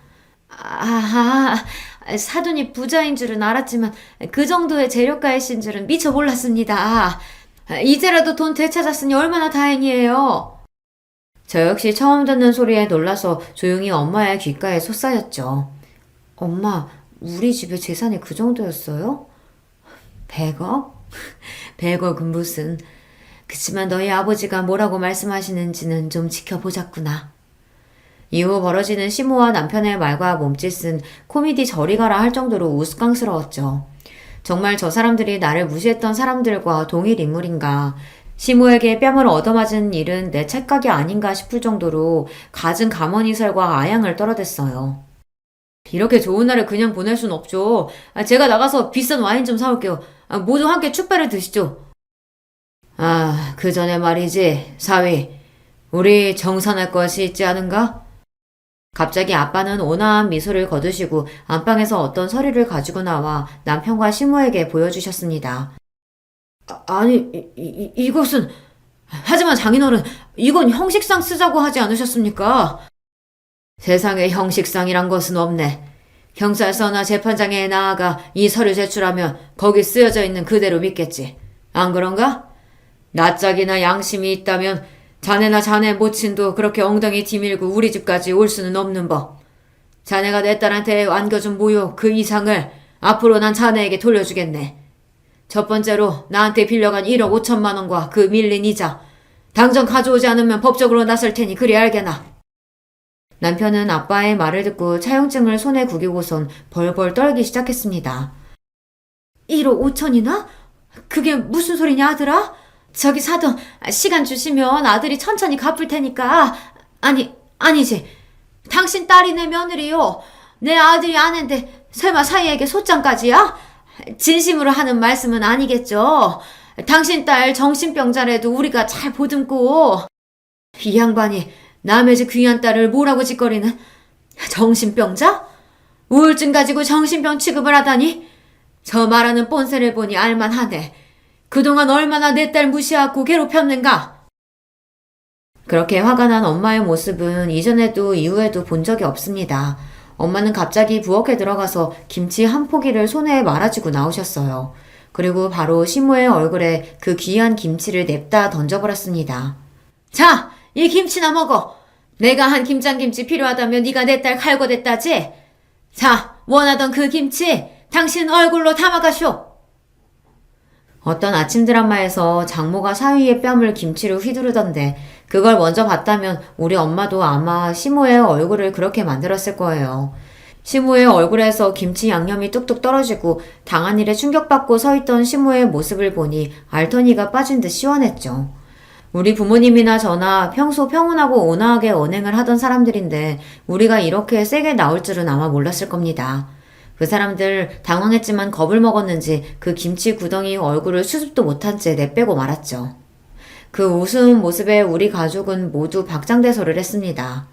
사돈이 부자인 줄은 알았지만 그 정도의 재력가이신 줄은 미처 몰랐습니다. 이제라도 돈 되찾았으니 얼마나 다행이에요. 저 역시 처음 듣는 소리에 놀라서 조용히 엄마의 귓가에 솟아였죠. 엄마, 우리 집에 재산이 그 정도였어요? 100억? 100억은 무슨... 그치만 너희 아버지가 뭐라고 말씀하시는지는 좀 지켜보자꾸나. 이후 벌어지는 시모와 남편의 말과 몸짓은 코미디 저리 가라 할 정도로 우스꽝스러웠죠. 정말 저 사람들이 나를 무시했던 사람들과 동일 인물인가. 시모에게 뺨을 얻어맞은 일은 내 착각이 아닌가 싶을 정도로 갖은 가머니설과 아양을 떨어댔어요. 이렇게 좋은 날을 그냥 보낼 순 없죠. 제가 나가서 비싼 와인 좀 사올게요. 모두 함께 축배를 드시죠. 그 전에 말이지, 사위. 우리 정산할 것이 있지 않은가? 갑자기 아빠는 온화한 미소를 거두시고 안방에서 어떤 서류를 가지고 나와 남편과 시모에게 보여주셨습니다. 이것은... 하지만 장인어른, 이건 형식상 쓰자고 하지 않으셨습니까? 세상에 형식상이란 것은 없네. 경찰서나 재판장에 나아가 이 서류 제출하면 거기 쓰여져 있는 그대로 믿겠지. 안 그런가? 낯짝이나 양심이 있다면 자네나 자네 모친도 그렇게 엉덩이 뒤밀고 우리 집까지 올 수는 없는 법. 자네가 내 딸한테 안겨준 모욕 그 이상을 앞으로 난 자네에게 돌려주겠네. 첫 번째로 나한테 빌려간 1억 5천만 원과 그 밀린 이자. 당장 가져오지 않으면 법적으로 나설 테니 그리 알게나. 남편은 아빠의 말을 듣고 차용증을 손에 구기고선 벌벌 떨기 시작했습니다. 1억 5천이나? 그게 무슨 소리냐 아들아? 저기 사돈, 시간 주시면 아들이 천천히 갚을 테니까. 아니지. 당신 딸이 내 며느리요. 내 아들이 아는데 설마 사이에게 소장까지야? 진심으로 하는 말씀은 아니겠죠. 당신 딸 정신병자라도 우리가 잘 보듬고. 이 양반이 남의 집 귀한 딸을 뭐라고 짓거리는. 정신병자? 우울증 가지고 정신병 취급을 하다니. 저 말하는 뻔세를 보니 알만하네. 그동안 얼마나 내 딸 무시하고 괴롭혔는가? 그렇게 화가 난 엄마의 모습은 이전에도 이후에도 본 적이 없습니다. 엄마는 갑자기 부엌에 들어가서 김치 한 포기를 손에 말아주고 나오셨어요. 그리고 바로 시모의 얼굴에 그 귀한 김치를 냅다 던져버렸습니다. 자, 이 김치나 먹어. 내가 한 김장김치 필요하다면 네가 내 딸 칼거댔다지? 자, 원하던 그 김치 당신 얼굴로 담아가쇼. 어떤 아침 드라마에서 장모가 사위의 뺨을 김치로 휘두르던데 그걸 먼저 봤다면 우리 엄마도 아마 시모의 얼굴을 그렇게 만들었을 거예요. 시모의 얼굴에서 김치 양념이 뚝뚝 떨어지고 당한 일에 충격받고 서 있던 시모의 모습을 보니 알터니가 빠진 듯 시원했죠. 우리 부모님이나 저나 평소 평온하고 온화하게 언행을 하던 사람들인데 우리가 이렇게 세게 나올 줄은 아마 몰랐을 겁니다. 그 사람들 당황했지만 겁을 먹었는지 그 김치 구덩이 얼굴을 수습도 못한 채 내빼고 말았죠. 그 우스운 모습에 우리 가족은 모두 박장대소를 했습니다.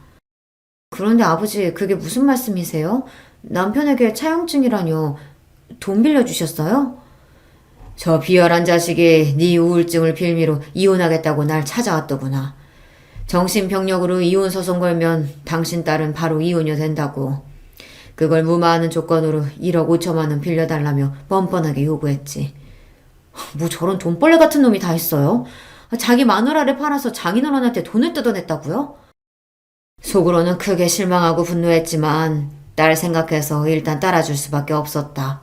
그런데 아버지, 그게 무슨 말씀이세요? 남편에게 차용증이라뇨. 돈 빌려주셨어요? 저 비열한 자식이 네 우울증을 빌미로 이혼하겠다고 날 찾아왔더구나. 정신병력으로 이혼 소송 걸면 당신 딸은 바로 이혼이 된다고. 그걸 무마하는 조건으로 1억 5천만 원 빌려달라며 뻔뻔하게 요구했지. 뭐 저런 돈벌레 같은 놈이 다 있어요? 자기 마누라를 팔아서 장인어른한테 돈을 뜯어냈다고요? 속으로는 크게 실망하고 분노했지만 딸 생각해서 일단 따라줄 수밖에 없었다.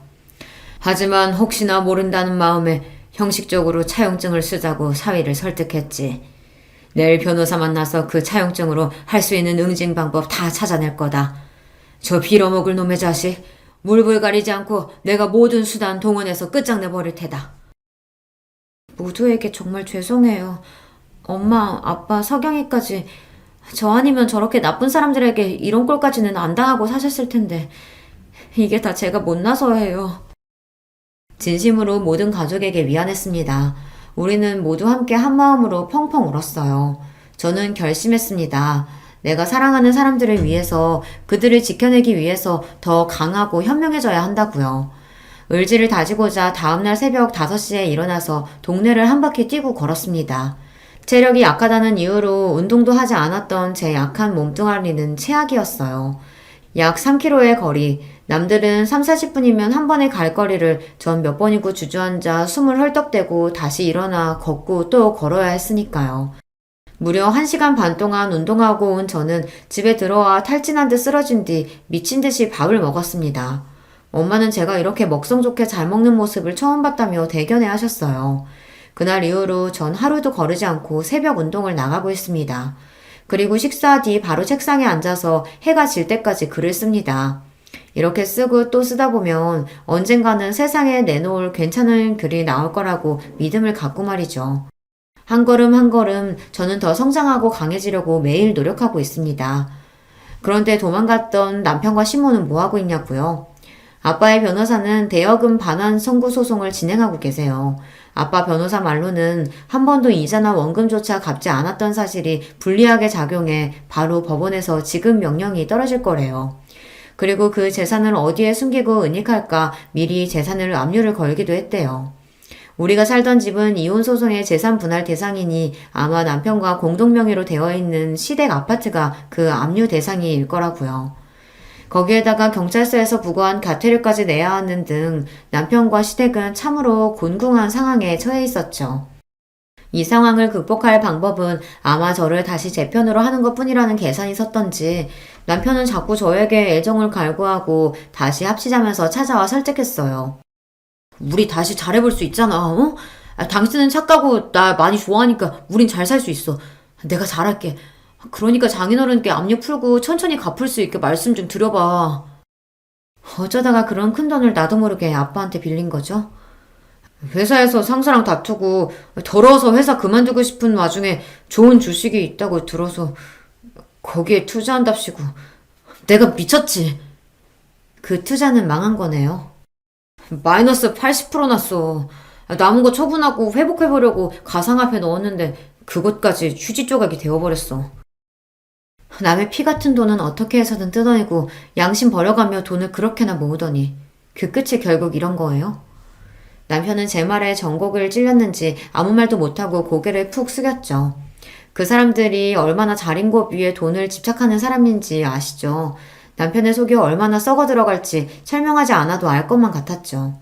하지만 혹시나 모른다는 마음에 형식적으로 차용증을 쓰자고 사위를 설득했지. 내일 변호사 만나서 그 차용증으로 할 수 있는 응징 방법 다 찾아낼 거다. 저 빌어먹을 놈의 자식, 물불 가리지 않고 내가 모든 수단 동원해서 끝장내버릴 테다. 모두에게 정말 죄송해요. 엄마, 아빠, 석영이까지 저 아니면 저렇게 나쁜 사람들에게 이런 꼴까지는 안 당하고 사셨을 텐데 이게 다 제가 못나서예요. 진심으로 모든 가족에게 미안했습니다. 우리는 모두 함께 한마음으로 펑펑 울었어요. 저는 결심했습니다. 내가 사랑하는 사람들을 위해서 그들을 지켜내기 위해서 더 강하고 현명해져야 한다고요. 의지를 다지고자 다음날 새벽 5시에 일어나서 동네를 한 바퀴 뛰고 걸었습니다. 체력이 약하다는 이유로 운동도 하지 않았던 제 약한 몸뚱아리는 최악이었어요. 약 3km의 거리, 남들은 3, 40분이면 한 번에 갈 거리를 전 몇 번이고 주저앉아 숨을 헐떡대고 다시 일어나 걷고 또 걸어야 했으니까요. 무려 1시간 반 동안 운동하고 온 저는 집에 들어와 탈진한 듯 쓰러진 뒤 미친 듯이 밥을 먹었습니다. 엄마는 제가 이렇게 먹성 좋게 잘 먹는 모습을 처음 봤다며 대견해 하셨어요. 그날 이후로 전 하루도 거르지 않고 새벽 운동을 나가고 있습니다. 그리고 식사 뒤 바로 책상에 앉아서 해가 질 때까지 글을 씁니다. 이렇게 쓰고 또 쓰다 보면 언젠가는 세상에 내놓을 괜찮은 글이 나올 거라고 믿음을 갖고 말이죠. 한 걸음 한 걸음 저는 더 성장하고 강해지려고 매일 노력하고 있습니다. 그런데 도망갔던 남편과 시모는 뭐하고 있냐고요? 아빠의 변호사는 대여금 반환 선고 소송을 진행하고 계세요. 아빠 변호사 말로는 한 번도 이자나 원금조차 갚지 않았던 사실이 불리하게 작용해 바로 법원에서 지급 명령이 떨어질 거래요. 그리고 그 재산을 어디에 숨기고 은닉할까 미리 재산을 압류를 걸기도 했대요. 우리가 살던 집은 이혼소송의 재산 분할 대상이니 아마 남편과 공동명의로 되어 있는 시댁 아파트가 그 압류 대상일 거라고요. 거기에다가 경찰서에서 부과한 가태료까지 내야 하는 등 남편과 시댁은 참으로 곤궁한 상황에 처해 있었죠. 이 상황을 극복할 방법은 아마 저를 다시 제 편으로 하는 것뿐이라는 계산이 섰던지 남편은 자꾸 저에게 애정을 갈구하고 다시 합치자면서 찾아와 설득했어요. 우리 다시 잘해볼 수 있잖아, 어? 당신은 착하고 나 많이 좋아하니까 우린 잘 살 수 있어. 내가 잘할게. 그러니까 장인어른께 압력 풀고 천천히 갚을 수 있게 말씀 좀 드려봐. 어쩌다가 그런 큰돈을 나도 모르게 아빠한테 빌린 거죠? 회사에서 상사랑 다투고 더러워서 회사 그만두고 싶은 와중에 좋은 주식이 있다고 들어서 거기에 투자한답시고 내가 미쳤지. 그 투자는 망한 거네요. 마이너스 80% 났어. 남은 거 처분하고 회복해보려고 가상화폐 넣었는데 그것까지 휴지 조각이 되어버렸어. 남의 피 같은 돈은 어떻게 해서든 뜯어내고 양심 버려가며 돈을 그렇게나 모으더니 그 끝이 결국 이런 거예요? 남편은 제 말에 전곡을 찔렸는지 아무 말도 못하고 고개를 푹 숙였죠. 그 사람들이 얼마나 자린고비 위에 돈을 집착하는 사람인지 아시죠? 남편의 속이 얼마나 썩어 들어갈지 설명하지 않아도 알 것만 같았죠.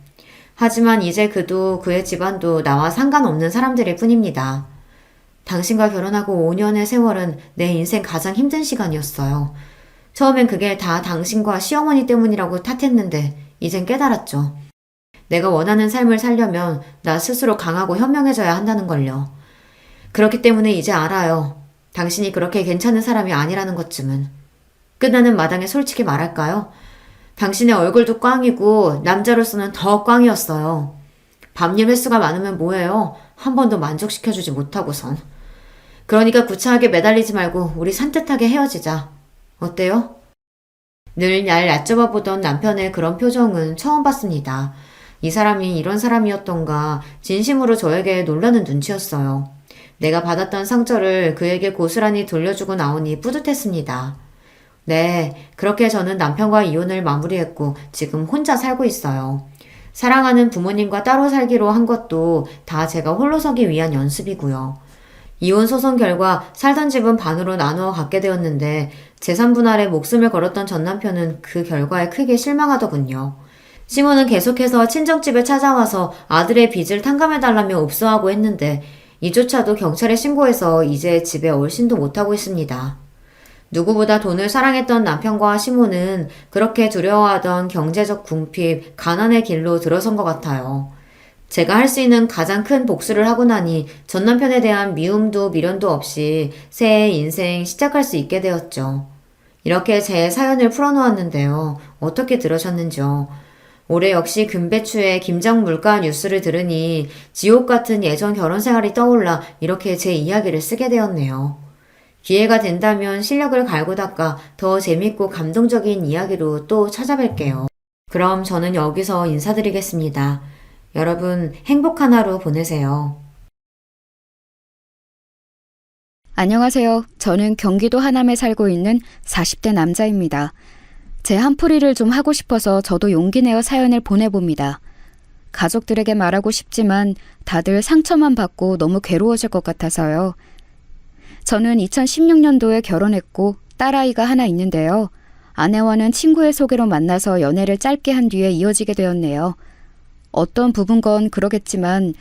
하지만 이제 그도 그의 집안도 나와 상관없는 사람들일 뿐입니다. 당신과 결혼하고 5년의 세월은 내 인생 가장 힘든 시간이었어요. 처음엔 그게 다 당신과 시어머니 때문이라고 탓했는데 이젠 깨달았죠. 내가 원하는 삶을 살려면 나 스스로 강하고 현명해져야 한다는 걸요. 그렇기 때문에 이제 알아요. 당신이 그렇게 괜찮은 사람이 아니라는 것쯤은. 끝나는 마당에 솔직히 말할까요? 당신의 얼굴도 꽝이고 남자로서는 더 꽝이었어요. 밤일 횟수가 많으면 뭐해요? 한 번도 만족시켜주지 못하고선. 그러니까 구차하게 매달리지 말고 우리 산뜻하게 헤어지자. 어때요? 늘 날 얕잡아 보던 남편의 그런 표정은 처음 봤습니다. 이 사람이 이런 사람이었던가 진심으로 저에게 놀라는 눈치였어요. 내가 받았던 상처를 그에게 고스란히 돌려주고 나오니 뿌듯했습니다. 네, 그렇게 저는 남편과 이혼을 마무리했고 지금 혼자 살고 있어요. 사랑하는 부모님과 따로 살기로 한 것도 다 제가 홀로 서기 위한 연습이고요. 이혼 소송 결과 살던 집은 반으로 나누어 갖게 되었는데 재산 분할에 목숨을 걸었던 전 남편은 그 결과에 크게 실망하더군요. 시모는 계속해서 친정집에 찾아와서 아들의 빚을 탕감해달라며 읍소하고 했는데 이조차도 경찰에 신고해서 이제 집에 얼씬도 못하고 있습니다. 누구보다 돈을 사랑했던 남편과 시모는 그렇게 두려워하던 경제적 궁핍, 가난의 길로 들어선 것 같아요. 제가 할 수 있는 가장 큰 복수를 하고 나니 전 남편에 대한 미움도 미련도 없이 새 인생 시작할 수 있게 되었죠. 이렇게 제 사연을 풀어놓았는데요. 어떻게 들으셨는지요? 올해 역시 금배추의 김장 물가 뉴스를 들으니 지옥 같은 예전 결혼 생활이 떠올라 이렇게 제 이야기를 쓰게 되었네요. 기회가 된다면 실력을 갈고 닦아 더 재밌고 감동적인 이야기로 또 찾아뵐게요. 그럼 저는 여기서 인사드리겠습니다. 여러분 행복한 하루 보내세요. 안녕하세요. 저는 경기도 하남에 살고 있는 40대 남자입니다. 제 한풀이를 좀 하고 싶어서 저도 용기 내어 사연을 보내봅니다. 가족들에게 말하고 싶지만 다들 상처만 받고 너무 괴로워질 것 같아서요. 저는 2016년도에 결혼했고 딸아이가 하나 있는데요. 아내와는 친구의 소개로 만나서 연애를 짧게 한 뒤에 이어지게 되었네요. 어떤 부분건 그러겠지만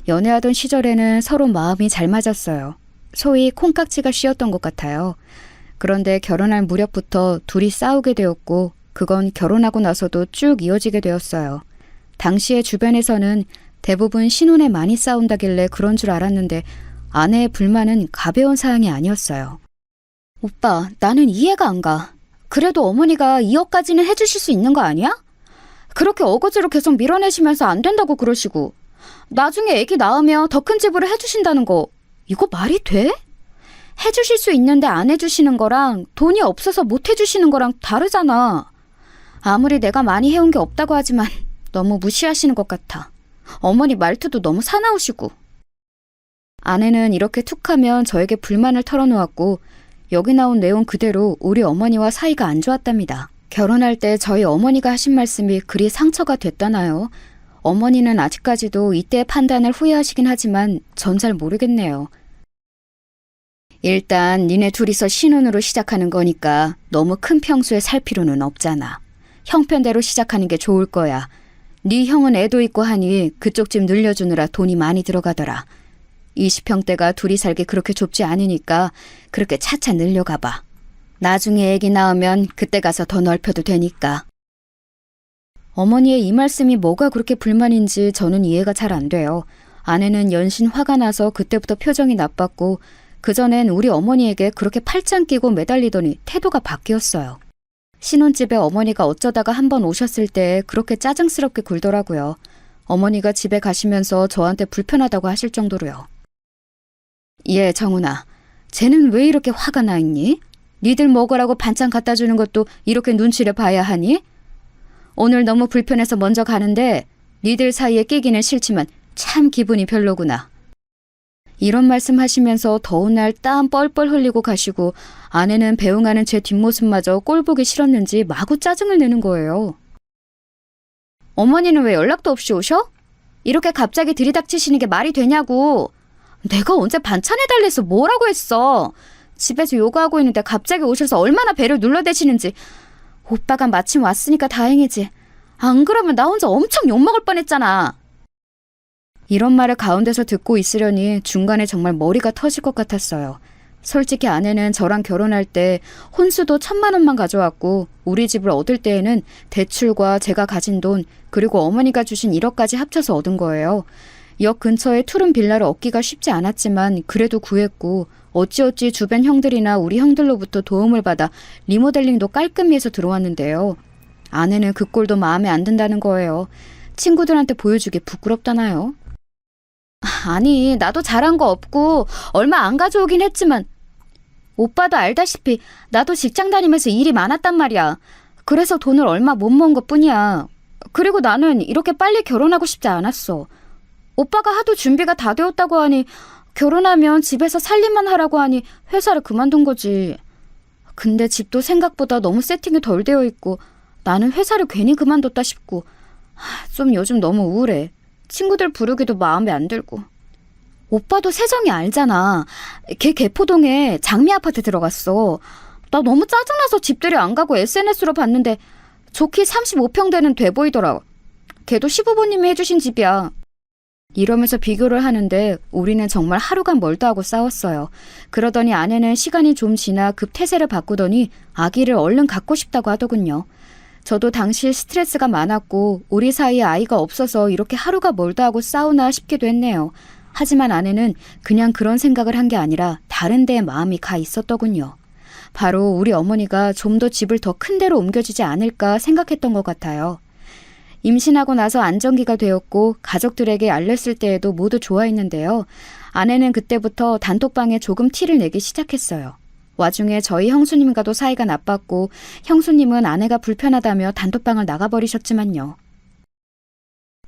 연애하던 시절에는 서로 마음이 잘 맞았어요. 소위 콩깍지가 씌었던 것 같아요. 그런데 결혼할 무렵부터 둘이 싸우게 되었고 그건 결혼하고 나서도 쭉 이어지게 되었어요. 당시에 주변에서는 대부분 신혼에 많이 싸운다길래 그런 줄 알았는데 아내의 불만은 가벼운 사항이 아니었어요. 오빠, 나는 이해가 안 가. 그래도 어머니가 2억까지는 해주실 수 있는 거 아니야? 그렇게 어거지로 계속 밀어내시면서 안 된다고 그러시고 나중에 애기 낳으면 더 큰 집으로 해주신다는 거 이거 말이 돼? 해주실 수 있는데 안 해주시는 거랑 돈이 없어서 못 해주시는 거랑 다르잖아. 아무리 내가 많이 해온 게 없다고 하지만 너무 무시하시는 것 같아. 어머니 말투도 너무 사나우시고. 아내는 이렇게 툭하면 저에게 불만을 털어놓았고 여기 나온 내용 그대로 우리 어머니와 사이가 안 좋았답니다. 결혼할 때 저희 어머니가 하신 말씀이 그리 상처가 됐다나요? 어머니는 아직까지도 이때의 판단을 후회하시긴 하지만 전 잘 모르겠네요. 일단 니네 둘이서 신혼으로 시작하는 거니까 너무 큰 평수에 살 필요는 없잖아. 형편대로 시작하는 게 좋을 거야. 네 형은 애도 있고 하니 그쪽 집 늘려주느라 돈이 많이 들어가더라. 20평대가 둘이 살기 그렇게 좁지 않으니까 그렇게 차차 늘려가봐. 나중에 애기 낳으면 그때 가서 더 넓혀도 되니까. 어머니의 이 말씀이 뭐가 그렇게 불만인지 저는 이해가 잘 안 돼요. 아내는 연신 화가 나서 그때부터 표정이 나빴고 그전엔 우리 어머니에게 그렇게 팔짱 끼고 매달리더니 태도가 바뀌었어요. 신혼집에 어머니가 어쩌다가 한번 오셨을 때 그렇게 짜증스럽게 굴더라고요. 어머니가 집에 가시면서 저한테 불편하다고 하실 정도로요. 예, 정훈아. 쟤는 왜 이렇게 화가 나 있니? 니들 먹으라고 반찬 갖다 주는 것도 이렇게 눈치를 봐야 하니? 오늘 너무 불편해서 먼저 가는데 니들 사이에 끼기는 싫지만 참 기분이 별로구나. 이런 말씀 하시면서 더운 날 땀 뻘뻘 흘리고 가시고 아내는 배웅하는 제 뒷모습마저 꼴보기 싫었는지 마구 짜증을 내는 거예요. 어머니는 왜 연락도 없이 오셔? 이렇게 갑자기 들이닥치시는 게 말이 되냐고. 내가 언제 반찬해달래서 뭐라고 했어. 집에서 요가하고 있는데 갑자기 오셔서 얼마나 배를 눌러대시는지. 오빠가 마침 왔으니까 다행이지. 안 그러면 나 혼자 엄청 욕먹을 뻔했잖아. 이런 말을 가운데서 듣고 있으려니 중간에 정말 머리가 터질 것 같았어요. 솔직히 아내는 저랑 결혼할 때 혼수도 1,000만 원만 가져왔고 우리 집을 얻을 때에는 대출과 제가 가진 돈 그리고 어머니가 주신 1억까지 합쳐서 얻은 거예요. 역 근처에 투룸 빌라를 얻기가 쉽지 않았지만 그래도 구했고 어찌어찌 주변 형들이나 우리 형들로부터 도움을 받아 리모델링도 깔끔히 해서 들어왔는데요. 아내는 그 꼴도 마음에 안 든다는 거예요. 친구들한테 보여주기 부끄럽다나요? 아니, 나도 잘한 거 없고 얼마 안 가져오긴 했지만 오빠도 알다시피 나도 직장 다니면서 일이 많았단 말이야. 그래서 돈을 얼마 못 모은 것뿐이야. 그리고 나는 이렇게 빨리 결혼하고 싶지 않았어. 오빠가 하도 준비가 다 되었다고 하니 결혼하면 집에서 살림만 하라고 하니 회사를 그만둔 거지. 근데 집도 생각보다 너무 세팅이 덜 되어 있고 나는 회사를 괜히 그만뒀다 싶고 좀 요즘 너무 우울해. 친구들 부르기도 마음에 안 들고. 오빠도 세정이 알잖아. 걔 개포동에 장미 아파트 들어갔어. 나 너무 짜증나서 집들이 안 가고 SNS로 봤는데 좋기 35평 되는 돼 보이더라. 걔도 시부모님이 해주신 집이야. 이러면서 비교를 하는데 우리는 정말 하루가 멀다 하고 싸웠어요. 그러더니 아내는 시간이 좀 지나 급 태세를 바꾸더니 아기를 얼른 갖고 싶다고 하더군요. 저도 당시 스트레스가 많았고 우리 사이에 아이가 없어서 이렇게 하루가 멀다 하고 싸우나 싶기도 했네요. 하지만 아내는 그냥 그런 생각을 한 게 아니라 다른 데에 마음이 가 있었더군요. 바로 우리 어머니가 좀 더 집을 더 큰 데로 옮겨주지 않을까 생각했던 것 같아요. 임신하고 나서 안정기가 되었고 가족들에게 알렸을 때에도 모두 좋아했는데요. 아내는 그때부터 단톡방에 조금 티를 내기 시작했어요. 와중에 저희 형수님과도 사이가 나빴고 형수님은 아내가 불편하다며 단톡방을 나가버리셨지만요.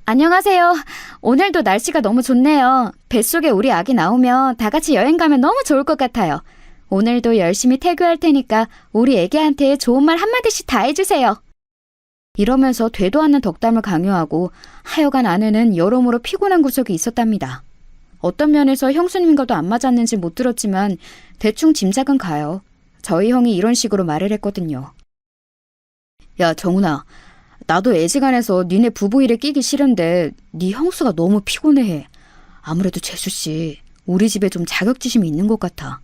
안녕하세요. 오늘도 날씨가 너무 좋네요. 뱃속에 우리 아기 나오면 다 같이 여행 가면 너무 좋을 것 같아요. 오늘도 열심히 태교할 테니까 우리 애기한테 좋은 말 한마디씩 다 해주세요. 이러면서 되도 않는 덕담을 강요하고 하여간 아내는 여러모로 피곤한 구석이 있었답니다. 어떤 면에서 형수님과도 안 맞았는지 못 들었지만 대충 짐작은 가요. 저희 형이 이런 식으로 말을 했거든요. 야, 정훈아. 나도 애지간해서 니네 부부 일에 끼기 싫은데 네 형수가 너무 피곤해해. 아무래도 재수씨, 우리 집에 좀 자격지심이 있는 것 같아.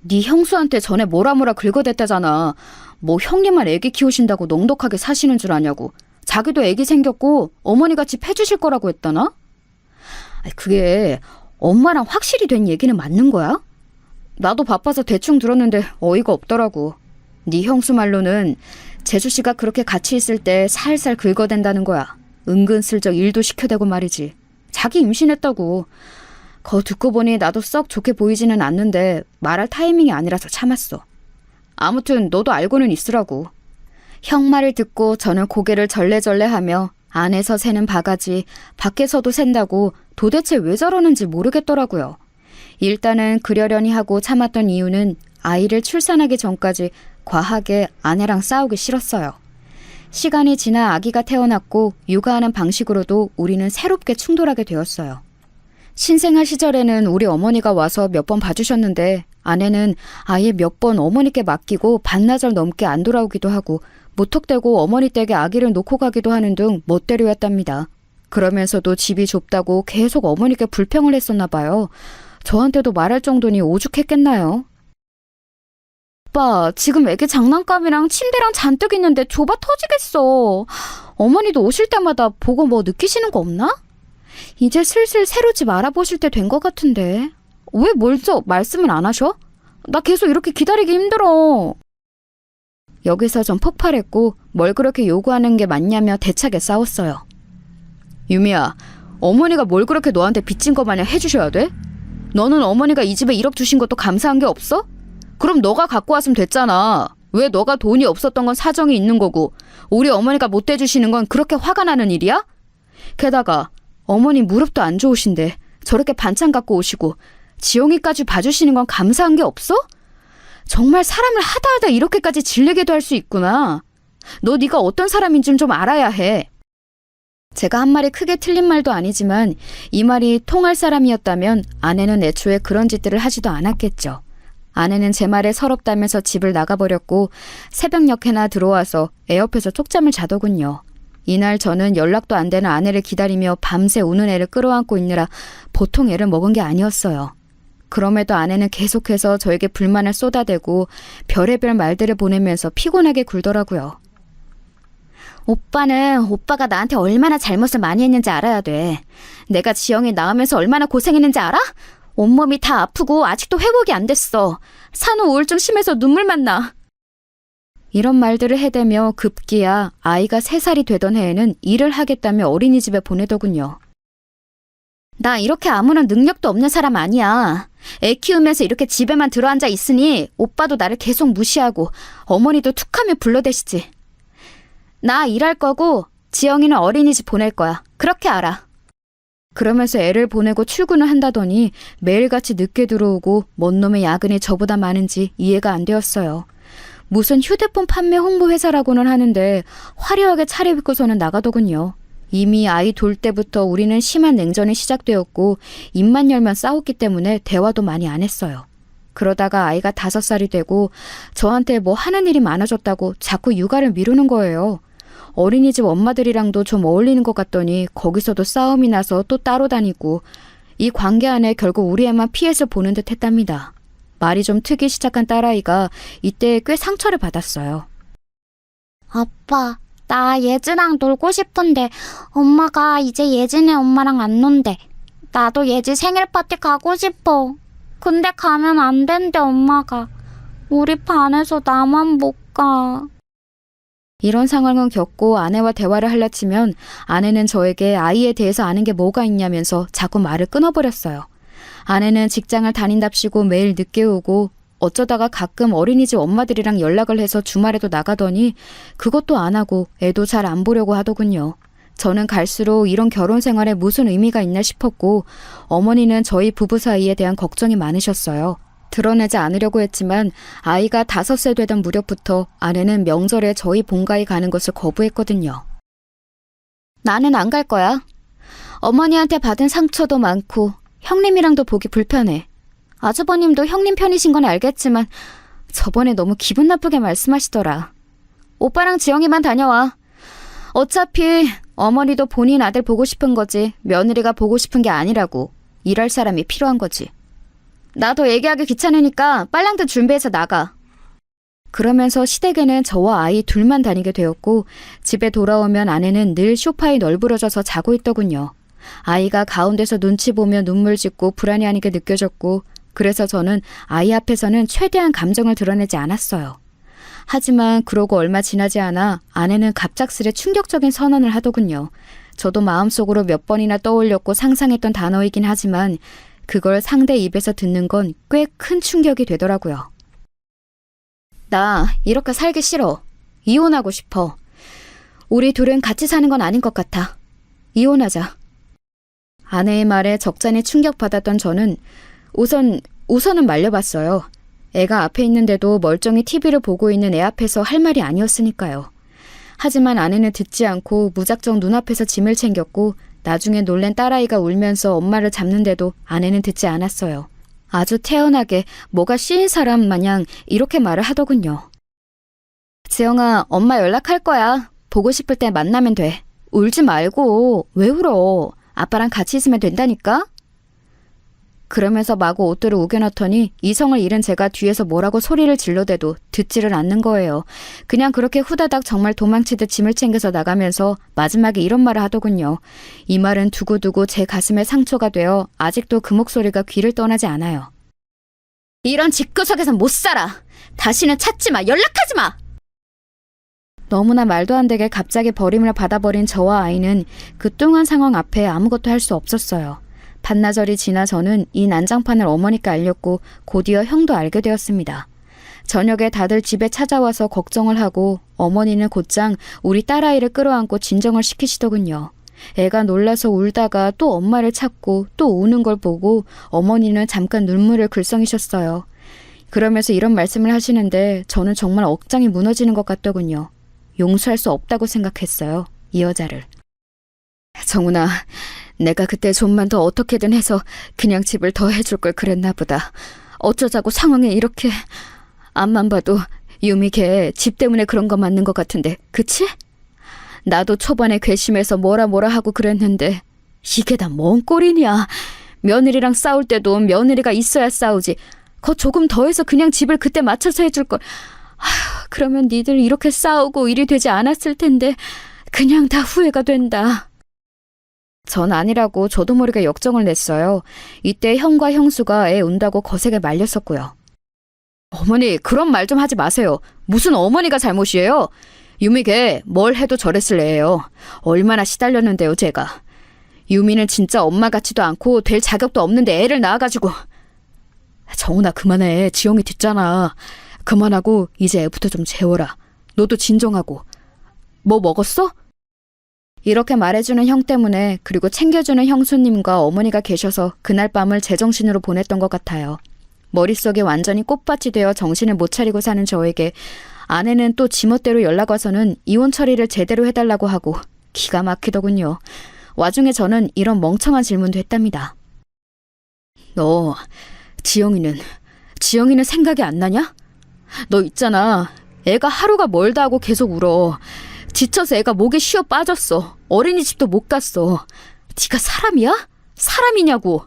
네 형수한테 전에 뭐라 긁어댔다잖아. 뭐 형님만 애기 키우신다고 넉넉하게 사시는 줄 아냐고. 자기도 애기 생겼고 어머니가 집 해주실 거라고 했다나? 그게 엄마랑 확실히 된 얘기는 맞는 거야? 나도 바빠서 대충 들었는데 어이가 없더라고. 네 형수 말로는 재수씨가 그렇게 같이 있을 때 살살 긁어댄다는 거야. 은근슬쩍 일도 시켜대고 말이지. 자기 임신했다고. 거 듣고 보니 나도 썩 좋게 보이지는 않는데 말할 타이밍이 아니라서 참았어. 아무튼 너도 알고는 있으라고. 형 말을 듣고 저는 고개를 절레절레하며 안에서 새는 바가지, 밖에서도 샌다고 도대체 왜 저러는지 모르겠더라고요. 일단은 그러려니 하고 참았던 이유는 아이를 출산하기 전까지 과하게 아내랑 싸우기 싫었어요. 시간이 지나 아기가 태어났고 육아하는 방식으로도 우리는 새롭게 충돌하게 되었어요. 신생아 시절에는 우리 어머니가 와서 몇 번 봐주셨는데 아내는 아예 몇 번 어머니께 맡기고 반나절 넘게 안 돌아오기도 하고 무턱대고 어머니 댁에 아기를 놓고 가기도 하는 등 멋대로였답니다. 그러면서도 집이 좁다고 계속 어머니께 불평을 했었나 봐요. 저한테도 말할 정도니 오죽했겠나요? 오빠, 지금 애기 장난감이랑 침대랑 잔뜩 있는데 좁아 터지겠어. 어머니도 오실 때마다 보고 뭐 느끼시는 거 없나? 이제 슬슬 새로 집 알아보실 때 된 것 같은데. 왜 먼저 말씀을 안 하셔? 나 계속 이렇게 기다리기 힘들어. 여기서 전 폭발했고 뭘 그렇게 요구하는 게 맞냐며 대차게 싸웠어요. 유미야, 어머니가 뭘 그렇게 너한테 빚진 거 마냥 해주셔야 돼? 너는 어머니가 이 집에 1억 주신 것도 감사한 게 없어? 그럼 너가 갖고 왔으면 됐잖아. 왜 너가 돈이 없었던 건 사정이 있는 거고 우리 어머니가 못 대주시는 건 그렇게 화가 나는 일이야? 게다가 어머니 무릎도 안 좋으신데 저렇게 반찬 갖고 오시고 지영이까지 봐주시는 건 감사한 게 없어? 정말 사람을 하다 이렇게까지 질리게도 할 수 있구나. 너 네가 어떤 사람인지 좀 알아야 해. 제가 한 말이 크게 틀린 말도 아니지만 이 말이 통할 사람이었다면 아내는 애초에 그런 짓들을 하지도 않았겠죠. 아내는 제 말에 서럽다면서 집을 나가버렸고 새벽녘에나 들어와서 애 옆에서 쪽잠을 자더군요. 이날 저는 연락도 안 되는 아내를 기다리며 밤새 우는 애를 끌어안고 있느라 보통 애를 먹은 게 아니었어요. 그럼에도 아내는 계속해서 저에게 불만을 쏟아대고 별의별 말들을 보내면서 피곤하게 굴더라고요. 오빠는 오빠가 나한테 얼마나 잘못을 많이 했는지 알아야 돼. 내가 지영이 낳으면서 얼마나 고생했는지 알아? 온몸이 다 아프고 아직도 회복이 안 됐어. 산후 우울증 심해서 눈물만 나. 이런 말들을 해대며 급기야 아이가 3살이 되던 해에는 일을 하겠다며 어린이집에 보내더군요. 나 이렇게 아무런 능력도 없는 사람 아니야. 애 키우면서 이렇게 집에만 들어앉아 있으니 오빠도 나를 계속 무시하고 어머니도 툭하면 불러대시지. 나 일할 거고 지영이는 어린이집 보낼 거야. 그렇게 알아. 그러면서 애를 보내고 출근을 한다더니 매일같이 늦게 들어오고 뭔 놈의 야근이 저보다 많은지 이해가 안 되었어요. 무슨 휴대폰 판매 홍보 회사라고는 하는데 화려하게 차려입고서는 나가더군요. 이미 아이 돌 때부터 우리는 심한 냉전이 시작되었고 입만 열면 싸웠기 때문에 대화도 많이 안 했어요. 그러다가 아이가 5살이 되고 저한테 뭐 하는 일이 많아졌다고 자꾸 육아를 미루는 거예요. 어린이집 엄마들이랑도 좀 어울리는 것 같더니 거기서도 싸움이 나서 또 따로 다니고 이 관계 안에 결국 우리 애만 피해서 보는 듯 했답니다. 말이 좀 트기 시작한 딸아이가 이때 꽤 상처를 받았어요. 아빠, 나 예지랑 놀고 싶은데 엄마가 이제 예진의 엄마랑 안 논대. 나도 예지 생일 파티 가고 싶어. 근데 가면 안 된대, 엄마가. 우리 반에서 나만 못 가. 이런 상황을 겪고 아내와 대화를 하려치면 아내는 저에게 아이에 대해서 아는 게 뭐가 있냐면서 자꾸 말을 끊어버렸어요. 아내는 직장을 다닌답시고 매일 늦게 오고 어쩌다가 가끔 어린이집 엄마들이랑 연락을 해서 주말에도 나가더니 그것도 안 하고 애도 잘 안 보려고 하더군요. 저는 갈수록 이런 결혼 생활에 무슨 의미가 있나 싶었고 어머니는 저희 부부 사이에 대한 걱정이 많으셨어요. 드러내지 않으려고 했지만 아이가 5세 되던 무렵부터 아내는 명절에 저희 본가에 가는 것을 거부했거든요. 나는 안 갈 거야. 어머니한테 받은 상처도 많고 형님이랑도 보기 불편해. 아주버님도 형님 편이신 건 알겠지만 저번에 너무 기분 나쁘게 말씀하시더라. 오빠랑 지영이만 다녀와. 어차피 어머니도 본인 아들 보고 싶은 거지 며느리가 보고 싶은 게 아니라고. 일할 사람이 필요한 거지. 나도 얘기하기 귀찮으니까 빨랑드 준비해서 나가. 그러면서 시댁에는 저와 아이 둘만 다니게 되었고 집에 돌아오면 아내는 늘 소파에 널브러져서 자고 있더군요. 아이가 가운데서 눈치 보며 눈물 짓고 불안해하는 게 느껴졌고 그래서 저는 아이 앞에서는 최대한 감정을 드러내지 않았어요. 하지만 그러고 얼마 지나지 않아 아내는 갑작스레 충격적인 선언을 하더군요. 저도 마음속으로 몇 번이나 떠올렸고 상상했던 단어이긴 하지만 그걸 상대 입에서 듣는 건 꽤 큰 충격이 되더라고요. 나 이렇게 살기 싫어. 이혼하고 싶어. 우리 둘은 같이 사는 건 아닌 것 같아. 이혼하자. 아내의 말에 적잖이 충격받았던 저는 우선은 말려봤어요. 애가 앞에 있는데도 멀쩡히 TV를 보고 있는 애 앞에서 할 말이 아니었으니까요. 하지만 아내는 듣지 않고 무작정 눈앞에서 짐을 챙겼고 나중에 놀란 딸아이가 울면서 엄마를 잡는데도 아내는 듣지 않았어요. 아주 태연하게 뭐가 씌인 사람 마냥 이렇게 말을 하더군요. 지영아, 엄마 연락할 거야. 보고 싶을 때 만나면 돼. 울지 말고. 왜 울어? 아빠랑 같이 있으면 된다니까? 그러면서 마구 옷들을 우겨넣더니 이성을 잃은 제가 뒤에서 뭐라고 소리를 질러대도 듣지를 않는 거예요. 그냥 그렇게 후다닥 정말 도망치듯 짐을 챙겨서 나가면서 마지막에 이런 말을 하더군요. 이 말은 두고두고 제 가슴에 상처가 되어 아직도 그 목소리가 귀를 떠나지 않아요. 이런 집구석에선 못 살아. 다시는 찾지 마. 연락하지 마. 너무나 말도 안 되게 갑자기 버림을 받아버린 저와 아이는 그 뚱한 상황 앞에 아무것도 할 수 없었어요. 반나절이 지나 저는 이 난장판을 어머니께 알렸고 곧이어 형도 알게 되었습니다. 저녁에 다들 집에 찾아와서 걱정을 하고 어머니는 곧장 우리 딸아이를 끌어안고 진정을 시키시더군요. 애가 놀라서 울다가 또 엄마를 찾고 또 우는 걸 보고 어머니는 잠깐 눈물을 글썽이셨어요. 그러면서 이런 말씀을 하시는데 저는 정말 억장이 무너지는 것 같더군요. 용서할 수 없다고 생각했어요. 이 여자를. 정훈아, 내가 그때 좀만 더 어떻게든 해서 그냥 집을 더 해줄 걸 그랬나 보다. 어쩌자고 상황에 이렇게. 앞만 봐도 유미 걔 집 때문에 그런 거 맞는 것 같은데, 그치? 나도 초반에 괘씸해서 뭐라 하고 그랬는데 이게 다 뭔 꼴이냐. 며느리랑 싸울 때도 며느리가 있어야 싸우지. 거 조금 더해서 그냥 집을 그때 맞춰서 해줄 걸. 그러면 니들 이렇게 싸우고 일이 되지 않았을 텐데 그냥 다 후회가 된다. 전 아니라고 저도 모르게 역정을 냈어요. 이때 형과 형수가 애 운다고 거세게 말렸었고요. 어머니, 그런 말 좀 하지 마세요. 무슨 어머니가 잘못이에요? 유미 걔 뭘 해도 저랬을 애예요. 얼마나 시달렸는데요, 제가. 유미는 진짜 엄마 같지도 않고 될 자격도 없는데 애를 낳아가지고. 정훈아, 그만해. 지영이 듣잖아. 그만하고 이제 애부터 좀 재워라. 너도 진정하고. 뭐 먹었어? 이렇게 말해주는 형 때문에, 그리고 챙겨주는 형수님과 어머니가 계셔서 그날 밤을 제정신으로 보냈던 것 같아요. 머릿속에 완전히 꽃밭이 되어 정신을 못 차리고 사는 저에게 아내는 또 지멋대로 연락 와서는 이혼 처리를 제대로 해달라고 하고 기가 막히더군요. 와중에 저는 이런 멍청한 질문도 했답니다. 너 지영이는 생각이 안 나냐? 너 있잖아. 애가 하루가 멀다 하고 계속 울어. 지쳐서 애가 목에 쉬어 빠졌어. 어린이집도 못 갔어. 네가 사람이야? 사람이냐고.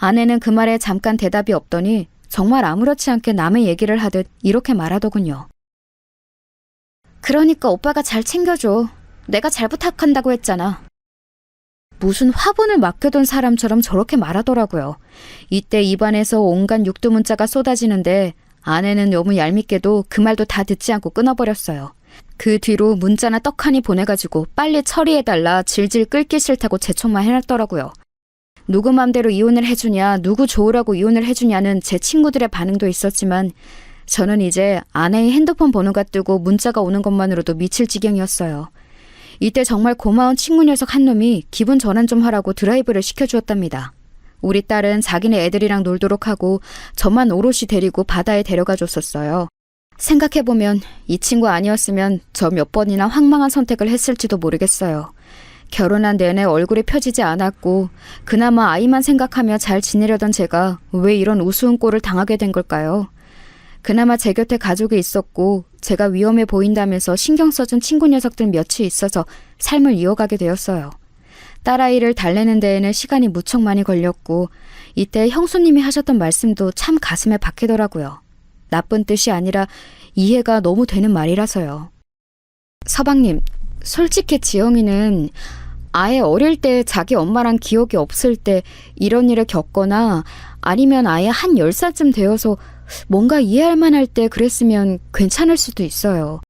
아내는 그 말에 잠깐 대답이 없더니 정말 아무렇지 않게 남의 얘기를 하듯 이렇게 말하더군요. 그러니까 오빠가 잘 챙겨줘. 내가 잘 부탁한다고 했잖아. 무슨 화분을 맡겨둔 사람처럼 저렇게 말하더라고요. 이때 입안에서 온갖 육두문자가 쏟아지는데 아내는 너무 얄밉게도 그 말도 다 듣지 않고 끊어버렸어요. 그 뒤로 문자나 떡하니 보내가지고 빨리 처리해달라 질질 끓기 싫다고 재촉만 해놨더라고요. 누구 맘대로 이혼을 해주냐, 누구 좋으라고 이혼을 해주냐는 제 친구들의 반응도 있었지만 저는 이제 아내의 핸드폰 번호가 뜨고 문자가 오는 것만으로도 미칠 지경이었어요. 이때 정말 고마운 친구 녀석 한 놈이 기분 전환 좀 하라고 드라이브를 시켜주었답니다. 우리 딸은 자기네 애들이랑 놀도록 하고 저만 오롯이 데리고 바다에 데려가 줬었어요. 생각해보면 이 친구 아니었으면 저 몇 번이나 황망한 선택을 했을지도 모르겠어요. 결혼한 내내 얼굴이 펴지지 않았고 그나마 아이만 생각하며 잘 지내려던 제가 왜 이런 우스운 꼴을 당하게 된 걸까요? 그나마 제 곁에 가족이 있었고 제가 위험해 보인다면서 신경 써준 친구 녀석들 몇이 있어서 삶을 이어가게 되었어요. 딸아이를 달래는 데에는 시간이 무척 많이 걸렸고 이때 형수님이 하셨던 말씀도 참 가슴에 박히더라고요. 나쁜 뜻이 아니라 이해가 너무 되는 말이라서요. 서방님, 솔직히 지영이는 아예 어릴 때 자기 엄마랑 기억이 없을 때 이런 일을 겪거나 아니면 아예 한 10살쯤 되어서 뭔가 이해할 만할 때 그랬으면 괜찮을 수도 있어요.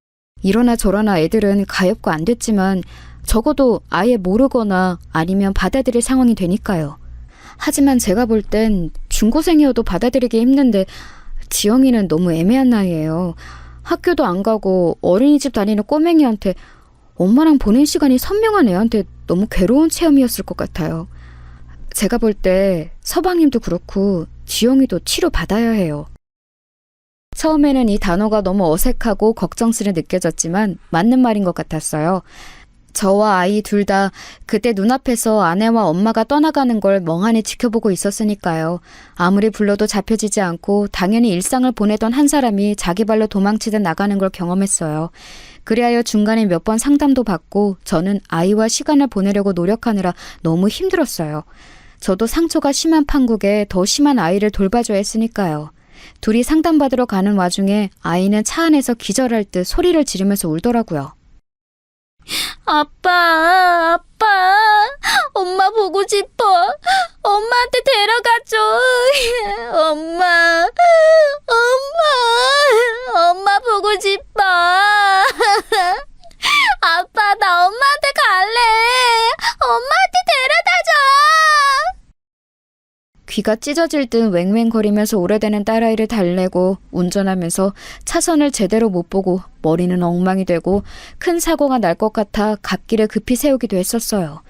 이러나 저러나 애들은 가엾고 안 됐지만 적어도 아예 모르거나 아니면 받아들일 상황이 되니까요. 하지만 제가 볼 땐 중고생이어도 받아들이기 힘든데 지영이는 너무 애매한 나이예요. 학교도 안 가고 어린이집 다니는 꼬맹이한테 엄마랑 보낸 시간이 선명한 애한테 너무 괴로운 체험이었을 것 같아요. 제가 볼 때 서방님도 그렇고 지영이도 치료받아야 해요. 처음에는 이 단어가 너무 어색하고 걱정스레 느껴졌지만 맞는 말인 것 같았어요. 저와 아이 둘 다 그때 눈앞에서 아내와 엄마가 떠나가는 걸 멍하니 지켜보고 있었으니까요. 아무리 불러도 잡혀지지 않고 당연히 일상을 보내던 한 사람이 자기 발로 도망치듯 나가는 걸 경험했어요. 그리하여 중간에 몇 번 상담도 받고 저는 아이와 시간을 보내려고 노력하느라 너무 힘들었어요. 저도 상처가 심한 판국에 더 심한 아이를 돌봐줘야 했으니까요. 둘이 상담받으러 가는 와중에 아이는 차 안에서 기절할 듯 소리를 지르면서 울더라고요. 아빠, 엄마 보고 싶어. 엄마한테 데려가줘. 엄마 보고 싶어. 아빠, 나 엄마한테 갈래. 엄마한테 데려다줘. 귀가 찢어질 듯 웽웽거리면서 오래되는 딸아이를 달래고 운전하면서 차선을 제대로 못 보고 머리는 엉망이 되고 큰 사고가 날 것 같아 갓길을 급히 세우기도 했었어요.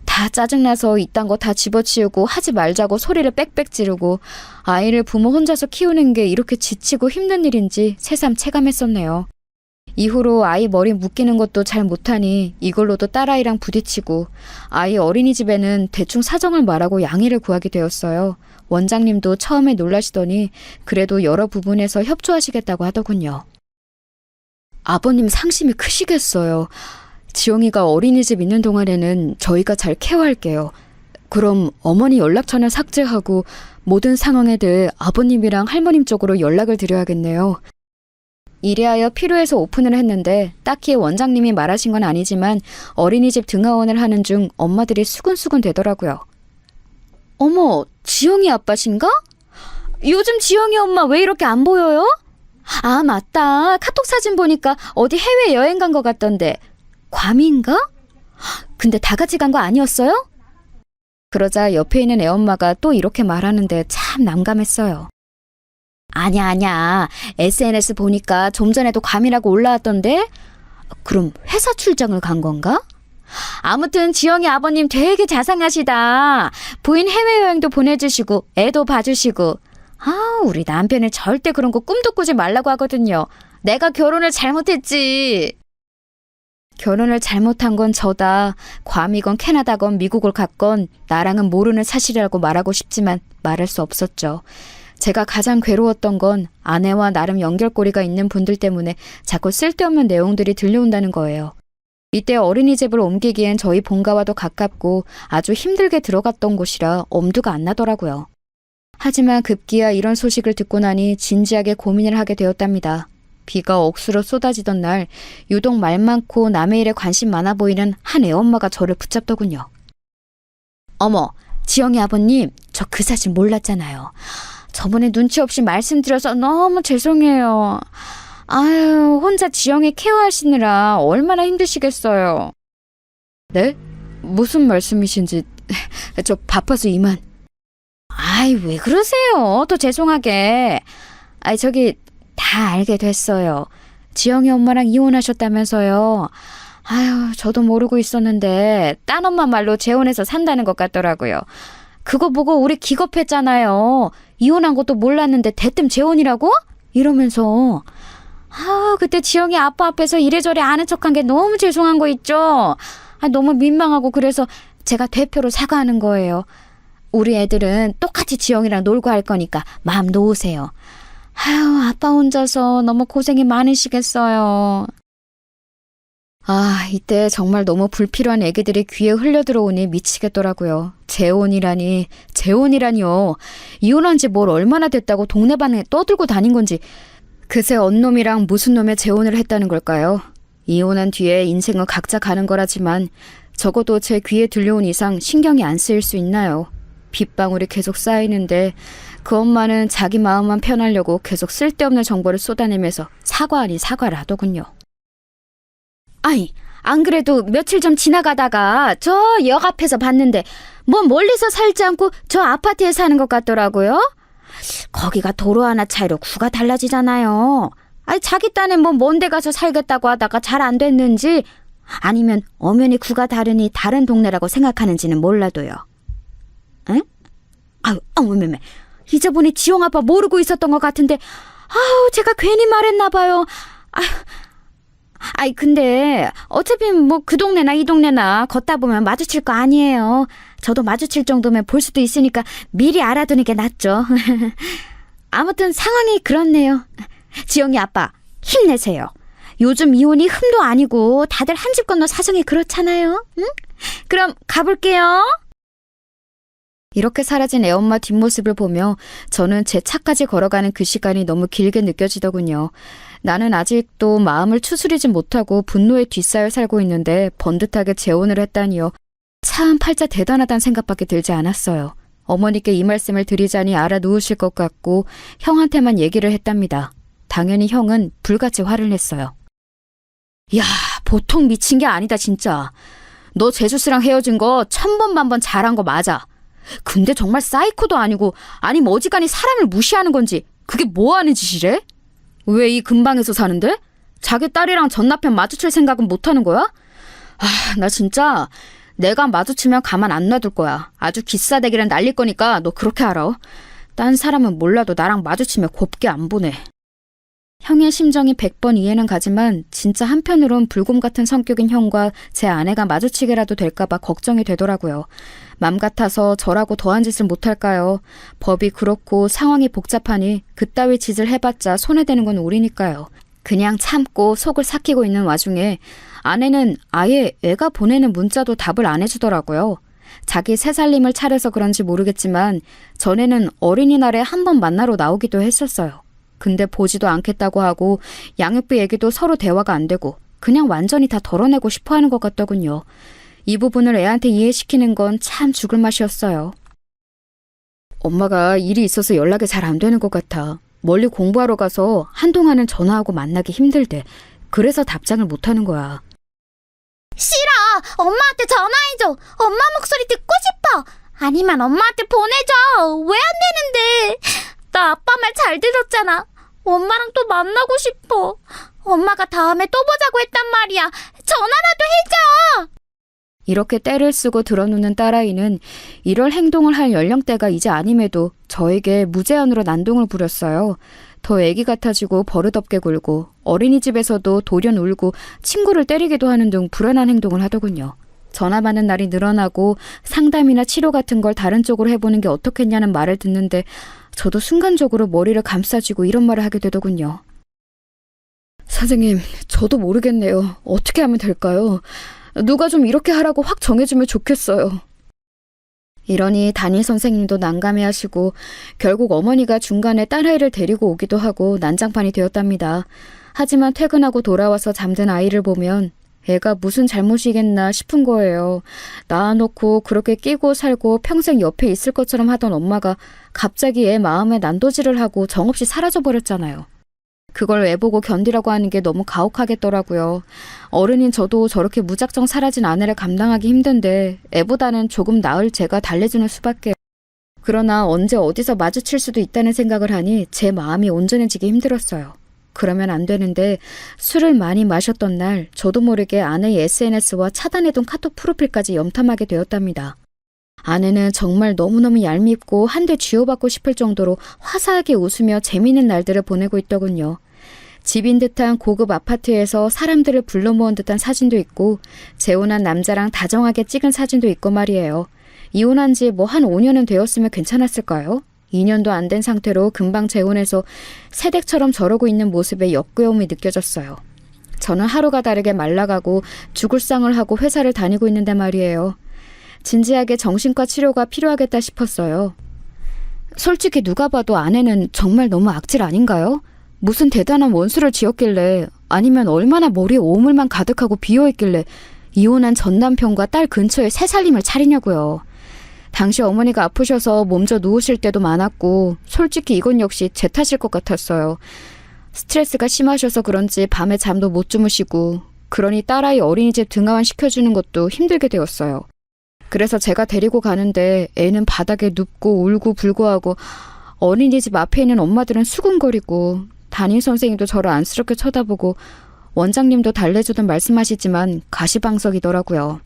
다 짜증나서 이딴 거 다 집어치우고 하지 말자고 소리를 빽빽 지르고 아이를 부모 혼자서 키우는 게 이렇게 지치고 힘든 일인지 새삼 체감했었네요. 이후로 아이 머리 묶이는 것도 잘 못하니 이걸로도 딸아이랑 부딪히고 아이 어린이집에는 대충 사정을 말하고 양해를 구하게 되었어요. 원장님도 처음에 놀라시더니 그래도 여러 부분에서 협조하시겠다고 하더군요. 아버님 상심이 크시겠어요. 지영이가 어린이집 있는 동안에는 저희가 잘 케어할게요. 그럼 어머니 연락처는 삭제하고 모든 상황에 대해 아버님이랑 할머님 쪽으로 연락을 드려야겠네요. 이래하여 필요해서 오픈을 했는데 딱히 원장님이 말하신 건 아니지만 어린이집 등하원을 하는 중 엄마들이 수근수근 되더라고요. 어머, 지영이 아빠신가? 요즘 지영이 엄마 왜 이렇게 안 보여요? 아, 맞다. 카톡 사진 보니까 어디 해외 여행 간 것 같던데. 괌인가? 근데 다 같이 간 거 아니었어요? 그러자 옆에 있는 애엄마가 또 이렇게 말하는데 참 난감했어요. 아니야. SNS 보니까 좀 전에도 괌이라고 올라왔던데? 그럼 회사 출장을 간 건가? 아무튼 지영이 아버님 되게 자상하시다. 부인 해외여행도 보내주시고 애도 봐주시고. 우리 남편은 절대 그런 거 꿈도 꾸지 말라고 하거든요. 내가 결혼을 잘못했지. 결혼을 잘못한 건 저다. 괌이건 캐나다건 미국을 갔건 나랑은 모르는 사실이라고 말하고 싶지만 말할 수 없었죠. 제가 가장 괴로웠던 건 아내와 나름 연결고리가 있는 분들 때문에 자꾸 쓸데없는 내용들이 들려온다는 거예요. 이때 어린이집을 옮기기엔 저희 본가와도 가깝고 아주 힘들게 들어갔던 곳이라 엄두가 안 나더라고요. 하지만 급기야 이런 소식을 듣고 나니 진지하게 고민을 하게 되었답니다. 비가 억수로 쏟아지던 날 유독 말 많고 남의 일에 관심 많아 보이는 한 애엄마가 저를 붙잡더군요. 어머, 지영이 아버님, 저 그 사실 몰랐잖아요. 저번에 눈치 없이 말씀드려서 너무 죄송해요. 아유, 혼자 지영이 케어하시느라 얼마나 힘드시겠어요. 네? 무슨 말씀이신지 저 바빠서 이만. 아이, 왜 그러세요? 또 죄송하게. 저기 다 알게 됐어요. 지영이 엄마랑 이혼하셨다면서요. 아유, 저도 모르고 있었는데 딴 엄마 말로 재혼해서 산다는 것 같더라고요. 그거 보고 우리 기겁했잖아요. 이혼한 것도 몰랐는데 대뜸 재혼이라고? 이러면서. 그때 지영이 아빠 앞에서 이래저래 아는 척한 게 너무 죄송한 거 있죠? 너무 민망하고 그래서 제가 대표로 사과하는 거예요. 우리 애들은 똑같이 지영이랑 놀고 할 거니까 마음 놓으세요. 아빠 혼자서 너무 고생이 많으시겠어요. 이때 정말 너무 불필요한 애기들이 귀에 흘려들어오니 미치겠더라고요. 재혼이라니요. 이혼한 지 뭘 얼마나 됐다고 동네방에 떠들고 다닌 건지. 그새 언놈이랑 무슨 놈의 재혼을 했다는 걸까요? 이혼한 뒤에 인생은 각자 가는 거라지만 적어도 제 귀에 들려온 이상 신경이 안 쓰일 수 있나요? 빗방울이 계속 쌓이는데 그 엄마는 자기 마음만 편하려고 계속 쓸데없는 정보를 쏟아내면서 사과 아닌 사과를 하더군요. 안 그래도 며칠 전 지나가다가 저 역 앞에서 봤는데 뭐 멀리서 살지 않고 저 아파트에 사는 것 같더라고요. 거기가 도로 하나 차이로 구가 달라지잖아요. 자기 딴에 뭐 먼데 가서 살겠다고 하다가 잘 안 됐는지 아니면 엄연히 구가 다르니 다른 동네라고 생각하는지는 몰라도요. 응? 어머머머. 이제 보니 지영 아빠 모르고 있었던 것 같은데 제가 괜히 말했나 봐요. 근데 어차피 뭐 그 동네나 이 동네나 걷다 보면 마주칠 거 아니에요. 저도 마주칠 정도면 볼 수도 있으니까 미리 알아두는 게 낫죠. 아무튼 상황이 그렇네요. 지영이 아빠 힘내세요. 요즘 이혼이 흠도 아니고 다들 한 집 건너 사정이 그렇잖아요. 응? 그럼 가볼게요. 이렇게 사라진 애엄마 뒷모습을 보며 저는 제 차까지 걸어가는 그 시간이 너무 길게 느껴지더군요. 나는 아직도 마음을 추스리지 못하고 분노에 뒤싸여 살고 있는데 번듯하게 재혼을 했다니요. 참 팔자 대단하다는 생각밖에 들지 않았어요. 어머니께 이 말씀을 드리자니 알아놓으실 것 같고 형한테만 얘기를 했답니다. 당연히 형은 불같이 화를 냈어요. 야, 보통 미친 게 아니다 진짜. 너 제수씨랑 헤어진 거 1000번 만번 잘한 거 맞아. 근데 정말 사이코도 아니고 아니면 어지간히 사람을 무시하는 건지 그게 뭐 하는 짓이래? 왜 이 근방에서 사는데? 자기 딸이랑 전 남편 마주칠 생각은 못하는 거야? 나 진짜 내가 마주치면 가만 안 놔둘 거야. 아주 기싸대기를 날릴 거니까 너 그렇게 알아. 딴 사람은 몰라도 나랑 마주치면 곱게 안 보내. 형의 심정이 100번 이해는 가지만 진짜 한편으론 불곰 같은 성격인 형과 제 아내가 마주치게라도 될까봐 걱정이 되더라고요. 맘 같아서 저라고 더한 짓을 못할까요? 법이 그렇고 상황이 복잡하니 그따위 짓을 해봤자 손해되는 건 우리니까요. 그냥 참고 속을 삭히고 있는 와중에 아내는 아예 애가 보내는 문자도 답을 안 해주더라고요. 자기 새살림을 차려서 그런지 모르겠지만 전에는 어린이날에 한 번 만나러 나오기도 했었어요. 근데 보지도 않겠다고 하고 양육비 얘기도 서로 대화가 안 되고 그냥 완전히 다 덜어내고 싶어 하는 것 같더군요. 이 부분을 애한테 이해시키는 건 참 죽을 맛이었어요. 엄마가 일이 있어서 연락이 잘 안 되는 것 같아. 멀리 공부하러 가서 한동안은 전화하고 만나기 힘들대. 그래서 답장을 못 하는 거야. 싫어. 엄마한테 전화해줘. 엄마 목소리 듣고 싶어. 아니면 엄마한테 보내줘. 왜 안 되는데? 나 아빠 말 잘 들었잖아. 엄마랑 또 만나고 싶어. 엄마가 다음에 또 보자고 했단 말이야. 전화라도 해줘. 이렇게 떼를 쓰고 들어놓는 딸아이는 이럴 행동을 할 연령대가 이제 아님에도 저에게 무제한으로 난동을 부렸어요. 더 애기 같아지고 버릇없게 굴고 어린이집에서도 돌연 울고 친구를 때리기도 하는 등 불안한 행동을 하더군요. 전화 받는 날이 늘어나고 상담이나 치료 같은 걸 다른 쪽으로 해보는 게 어떻겠냐는 말을 듣는데 저도 순간적으로 머리를 감싸쥐고 이런 말을 하게 되더군요. 선생님, 저도 모르겠네요. 어떻게 하면 될까요? 누가 좀 이렇게 하라고 확 정해주면 좋겠어요. 이러니 담임 선생님도 난감해하시고 결국 어머니가 중간에 딸아이를 데리고 오기도 하고 난장판이 되었답니다. 하지만 퇴근하고 돌아와서 잠든 아이를 보면 애가 무슨 잘못이겠나 싶은 거예요. 낳아놓고 그렇게 끼고 살고 평생 옆에 있을 것처럼 하던 엄마가 갑자기 애 마음에 난도질을 하고 정없이 사라져버렸잖아요. 그걸 애 보고 견디라고 하는 게 너무 가혹하겠더라고요. 어른인 저도 저렇게 무작정 사라진 아내를 감당하기 힘든데 애보다는 조금 나을 제가 달래주는 수밖에. 그러나 언제 어디서 마주칠 수도 있다는 생각을 하니 제 마음이 온전해지기 힘들었어요. 그러면 안 되는데 술을 많이 마셨던 날 저도 모르게 아내의 SNS와 차단해둔 카톡 프로필까지 염탐하게 되었답니다. 아내는 정말 너무너무 얄밉고 한 대 쥐어받고 싶을 정도로 화사하게 웃으며 재미있는 날들을 보내고 있더군요. 집인 듯한 고급 아파트에서 사람들을 불러 모은 듯한 사진도 있고 재혼한 남자랑 다정하게 찍은 사진도 있고 말이에요. 이혼한 지 뭐 한 5년은 되었으면 괜찮았을까요? 2년도 안 된 상태로 금방 재혼해서 새댁처럼 저러고 있는 모습에 역겨움이 느껴졌어요. 저는 하루가 다르게 말라가고 죽을 상을 하고 회사를 다니고 있는데 말이에요. 진지하게 정신과 치료가 필요하겠다 싶었어요. 솔직히 누가 봐도 아내는 정말 너무 악질 아닌가요? 무슨 대단한 원수를 지었길래 아니면 얼마나 머리에 오물만 가득하고 비어있길래 이혼한 전 남편과 딸 근처에 새 살림을 차리냐고요. 당시 어머니가 아프셔서 몸져 누우실 때도 많았고 솔직히 이건 역시 제 탓일 것 같았어요. 스트레스가 심하셔서 그런지 밤에 잠도 못 주무시고 그러니 딸아이 어린이집 등하원 시켜주는 것도 힘들게 되었어요. 그래서 제가 데리고 가는데 애는 바닥에 눕고 울고 불고하고 어린이집 앞에 있는 엄마들은 수군거리고 담임 선생님도 저를 안쓰럽게 쳐다보고 원장님도 달래주든 말씀하시지만 가시방석이더라고요.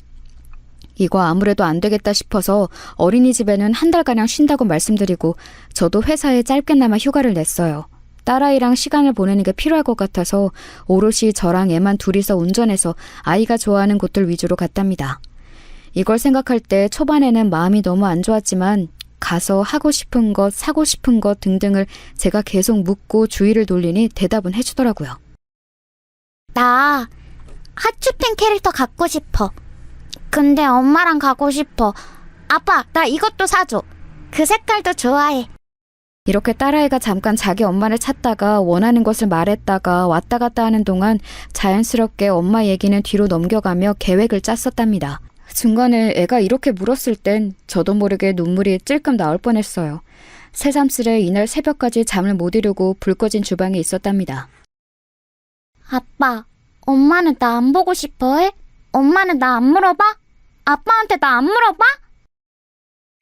이거 아무래도 안 되겠다 싶어서 어린이집에는 한 달가량 쉰다고 말씀드리고 저도 회사에 짧게나마 휴가를 냈어요. 딸아이랑 시간을 보내는 게 필요할 것 같아서 오롯이 저랑 애만 둘이서 운전해서 아이가 좋아하는 곳들 위주로 갔답니다. 이걸 생각할 때 초반에는 마음이 너무 안 좋았지만 가서 하고 싶은 것, 사고 싶은 것 등등을 제가 계속 묻고 주의를 돌리니 대답은 해주더라고요. 나 하츄핑 캐릭터 갖고 싶어. 근데 엄마랑 가고 싶어. 아빠, 나 이것도 사줘. 그 색깔도 좋아해. 이렇게 딸아이가 잠깐 자기 엄마를 찾다가 원하는 것을 말했다가 왔다 갔다 하는 동안 자연스럽게 엄마 얘기는 뒤로 넘겨가며 계획을 짰었답니다. 중간에 애가 이렇게 물었을 땐 저도 모르게 눈물이 찔끔 나올 뻔했어요. 새삼스레 이날 새벽까지 잠을 못 이루고 불 꺼진 주방에 있었답니다. 아빠, 엄마는 나 안 보고 싶어 해? 엄마는 나 안 물어봐? 아빠한테 나 안 물어봐?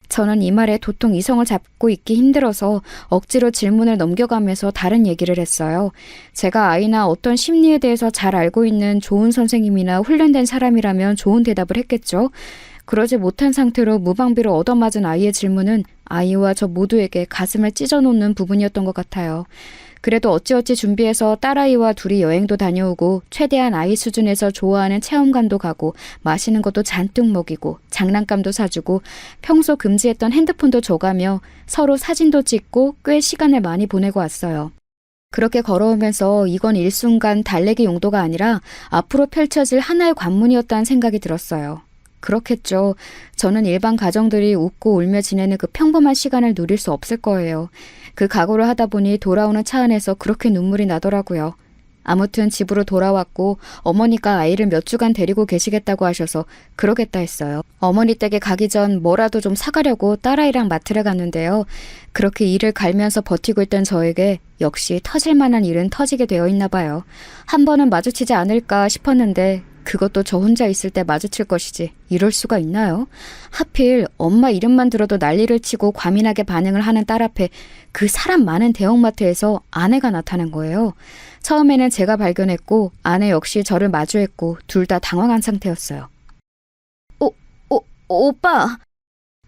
저는 이 말에 도통 이성을 잡고 있기 힘들어서 억지로 질문을 넘겨가면서 다른 얘기를 했어요. 제가 아이나 어떤 심리에 대해서 잘 알고 있는 좋은 선생님이나 훈련된 사람이라면 좋은 대답을 했겠죠. 그러지 못한 상태로 무방비로 얻어맞은 아이의 질문은 아이와 저 모두에게 가슴을 찢어놓는 부분이었던 것 같아요. 그래도 어찌어찌 준비해서 딸아이와 둘이 여행도 다녀오고 최대한 아이 수준에서 좋아하는 체험관도 가고 맛있는 것도 잔뜩 먹이고 장난감도 사주고 평소 금지했던 핸드폰도 줘가며 서로 사진도 찍고 꽤 시간을 많이 보내고 왔어요. 그렇게 걸어오면서 이건 일순간 달래기 용도가 아니라 앞으로 펼쳐질 하나의 관문이었다는 생각이 들었어요. 그렇겠죠. 저는 일반 가정들이 웃고 울며 지내는 그 평범한 시간을 누릴 수 없을 거예요. 그 각오를 하다 보니 돌아오는 차 안에서 그렇게 눈물이 나더라고요. 아무튼 집으로 돌아왔고 어머니가 아이를 몇 주간 데리고 계시겠다고 하셔서 그러겠다 했어요. 어머니 댁에 가기 전 뭐라도 좀 사가려고 딸아이랑 마트를 갔는데요. 그렇게 일을 갈면서 버티고 있던 저에게 역시 터질 만한 일은 터지게 되어 있나 봐요. 한 번은 마주치지 않을까 싶었는데 그것도 저 혼자 있을 때 마주칠 것이지 이럴 수가 있나요? 하필 엄마 이름만 들어도 난리를 치고 과민하게 반응을 하는 딸 앞에 그 사람 많은 대형마트에서 아내가 나타난 거예요. 처음에는 제가 발견했고 아내 역시 저를 마주했고 둘 다 당황한 상태였어요. 오빠!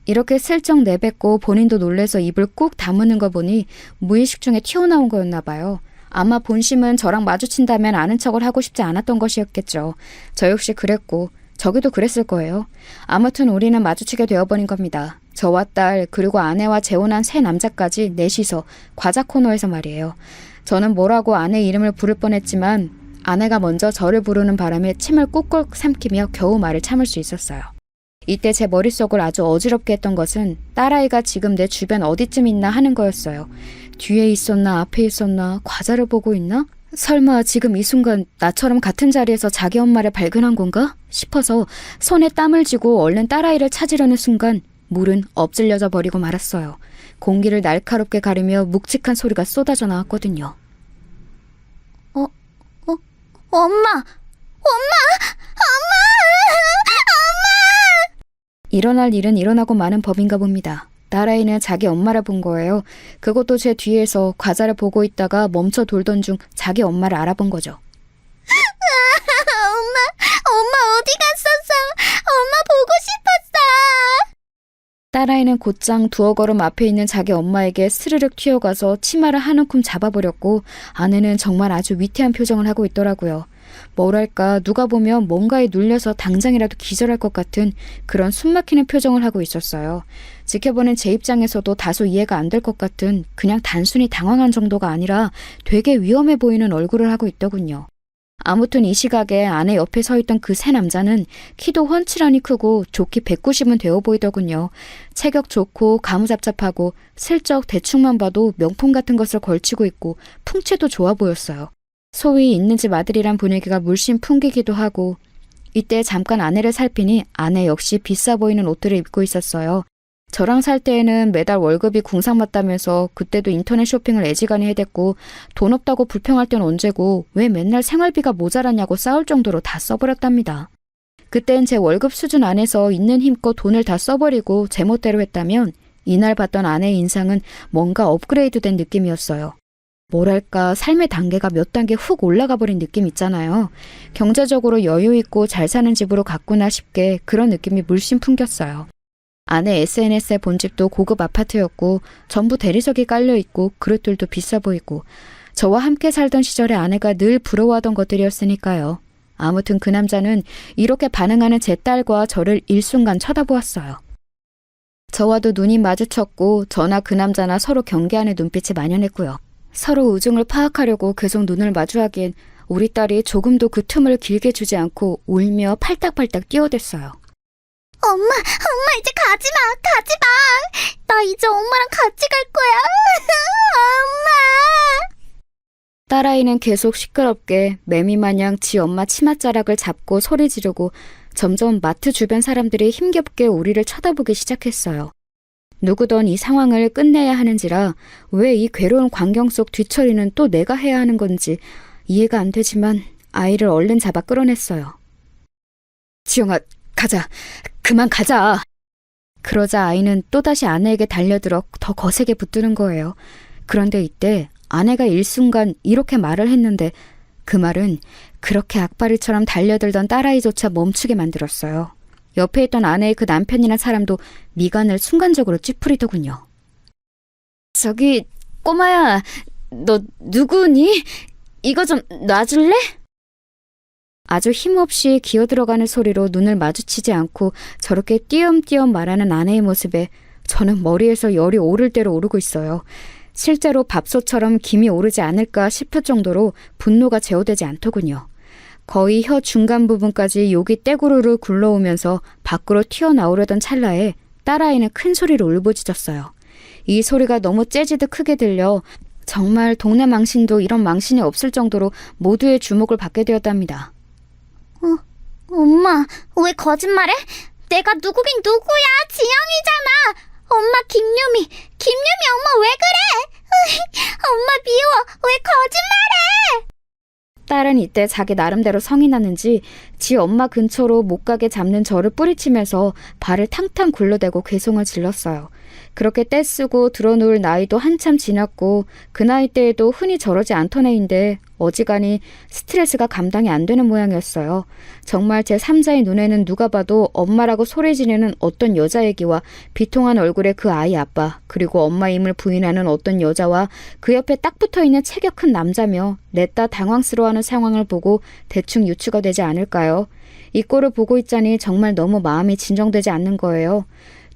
이렇게 슬쩍 내뱉고 본인도 놀래서 입을 꾹 다무는 거 보니 무의식 중에 튀어나온 거였나 봐요. 아마 본심은 저랑 마주친다면 아는 척을 하고 싶지 않았던 것이었겠죠. 저 역시 그랬고 저기도 그랬을 거예요. 아무튼 우리는 마주치게 되어버린 겁니다. 저와 딸 그리고 아내와 재혼한 새 남자까지 넷이서 과자 코너에서 말이에요. 저는 뭐라고 아내 이름을 부를 뻔했지만 아내가 먼저 저를 부르는 바람에 침을 꾹꾹 삼키며 겨우 말을 참을 수 있었어요. 이때 제 머릿속을 아주 어지럽게 했던 것은 딸아이가 지금 내 주변 어디쯤 있나 하는 거였어요. 뒤에 있었나 앞에 있었나 과자를 보고 있나? 설마 지금 이 순간 나처럼 같은 자리에서 자기 엄마를 발견한 건가? 싶어서 손에 땀을 쥐고 얼른 딸아이를 찾으려는 순간 물은 엎질려져 버리고 말았어요. 공기를 날카롭게 가르며 묵직한 소리가 쏟아져 나왔거든요. 엄마! 일어날 일은 일어나고 마는 법인가 봅니다. 딸아이는 자기 엄마를 본 거예요. 그것도 제 뒤에서 과자를 보고 있다가 멈춰 돌던 중 자기 엄마를 알아본 거죠. 엄마 어디 갔었어? 엄마 보고 싶었어! 딸아이는 곧장 두어 걸음 앞에 있는 자기 엄마에게 스르륵 튀어가서 치마를 한 움큼 잡아버렸고 아내는 정말 아주 위태한 표정을 하고 있더라고요. 뭐랄까 누가 보면 뭔가에 눌려서 당장이라도 기절할 것 같은 그런 숨막히는 표정을 하고 있었어요. 지켜보는 제 입장에서도 다소 이해가 안 될 것 같은 그냥 단순히 당황한 정도가 아니라 되게 위험해 보이는 얼굴을 하고 있더군요. 아무튼 이 시각에 아내 옆에 서 있던 그 새 남자는 키도 훤칠하니 크고 좋기 190은 되어 보이더군요. 체격 좋고 가무잡잡하고 슬쩍 대충만 봐도 명품 같은 것을 걸치고 있고 풍채도 좋아 보였어요. 소위 있는 집 아들이란 분위기가 물씬 풍기기도 하고 이때 잠깐 아내를 살피니 아내 역시 비싸 보이는 옷들을 입고 있었어요. 저랑 살 때에는 매달 월급이 궁상맞다면서 그때도 인터넷 쇼핑을 애지간히 해댔고 돈 없다고 불평할 땐 언제고 왜 맨날 생활비가 모자라냐고 싸울 정도로 다 써버렸답니다. 그땐 제 월급 수준 안에서 있는 힘껏 돈을 다 써버리고 제멋대로 했다면 이날 봤던 아내의 인상은 뭔가 업그레이드된 느낌이었어요. 뭐랄까 삶의 단계가 몇 단계 훅 올라가 버린 느낌 있잖아요. 경제적으로 여유 있고 잘 사는 집으로 갔구나 싶게 그런 느낌이 물씬 풍겼어요. 아내 SNS에 본 집도 고급 아파트였고 전부 대리석이 깔려있고 그릇들도 비싸 보이고 저와 함께 살던 시절에 아내가 늘 부러워하던 것들이었으니까요. 아무튼 그 남자는 이렇게 반응하는 제 딸과 저를 일순간 쳐다보았어요. 저와도 눈이 마주쳤고 저나 그 남자나 서로 경계하는 눈빛이 만연했고요. 서로 우중을 파악하려고 계속 눈을 마주하기엔 우리 딸이 조금도 그 틈을 길게 주지 않고 울며 팔딱팔딱 뛰어댔어요. 엄마 이제 가지 마! 나 이제 엄마랑 같이 갈 거야! 엄마! 딸아이는 계속 시끄럽게 매미마냥 지 엄마 치맛자락을 잡고 소리 지르고 점점 마트 주변 사람들이 힘겹게 우리를 쳐다보기 시작했어요. 누구든 이 상황을 끝내야 하는지라 왜 이 괴로운 광경 속 뒤처리는 또 내가 해야 하는 건지 이해가 안 되지만 아이를 얼른 잡아 끌어냈어요. 지영아, 가자. 그만 가자. 그러자 아이는 또다시 아내에게 달려들어 더 거세게 붙드는 거예요. 그런데 이때 아내가 일순간 이렇게 말을 했는데 그 말은 그렇게 악바리처럼 달려들던 딸아이조차 멈추게 만들었어요. 옆에 있던 아내의 그 남편이란 사람도 미간을 순간적으로 찌푸리더군요. 저기 꼬마야, 너 누구니? 이거 좀 놔줄래? 아주 힘없이 기어들어가는 소리로 눈을 마주치지 않고 저렇게 띄엄띄엄 말하는 아내의 모습에 저는 머리에서 열이 오를 대로 오르고 있어요. 실제로 밥솥처럼 김이 오르지 않을까 싶을 정도로 분노가 제어되지 않더군요. 거의 혀 중간 부분까지 욕이 떼구르르 굴러오면서 밖으로 튀어나오려던 찰나에 딸아이는 큰 소리로 울부짖었어요. 이 소리가 너무 재지듯 크게 들려 정말 동네 망신도 이런 망신이 없을 정도로 모두의 주목을 받게 되었답니다. 엄마, 왜 거짓말해? 내가 누구긴 누구야? 지영이잖아. 엄마 김유미 엄마 왜 그래? 엄마 미워. 왜 거짓말해? 딸은 이때 자기 나름대로 성이 났는지 지 엄마 근처로 못 가게 잡는 저를 뿌리치면서 발을 탕탕 굴러대고 괴성을 질렀어요. 그렇게 떼쓰고 들어놓을 나이도 한참 지났고 그 나이 때에도 흔히 저러지 않던 애인데 어지간히 스트레스가 감당이 안 되는 모양이었어요. 정말 제 3자의 눈에는 누가 봐도 엄마라고 소리 지르는 어떤 여자 얘기와 비통한 얼굴의 그 아이 아빠, 그리고 엄마임을 부인하는 어떤 여자와 그 옆에 딱 붙어있는 체격 큰 남자며 냈다 당황스러워하는 상황을 보고 대충 유추가 되지 않을까요? 이 꼴을 보고 있자니 정말 너무 마음이 진정되지 않는 거예요.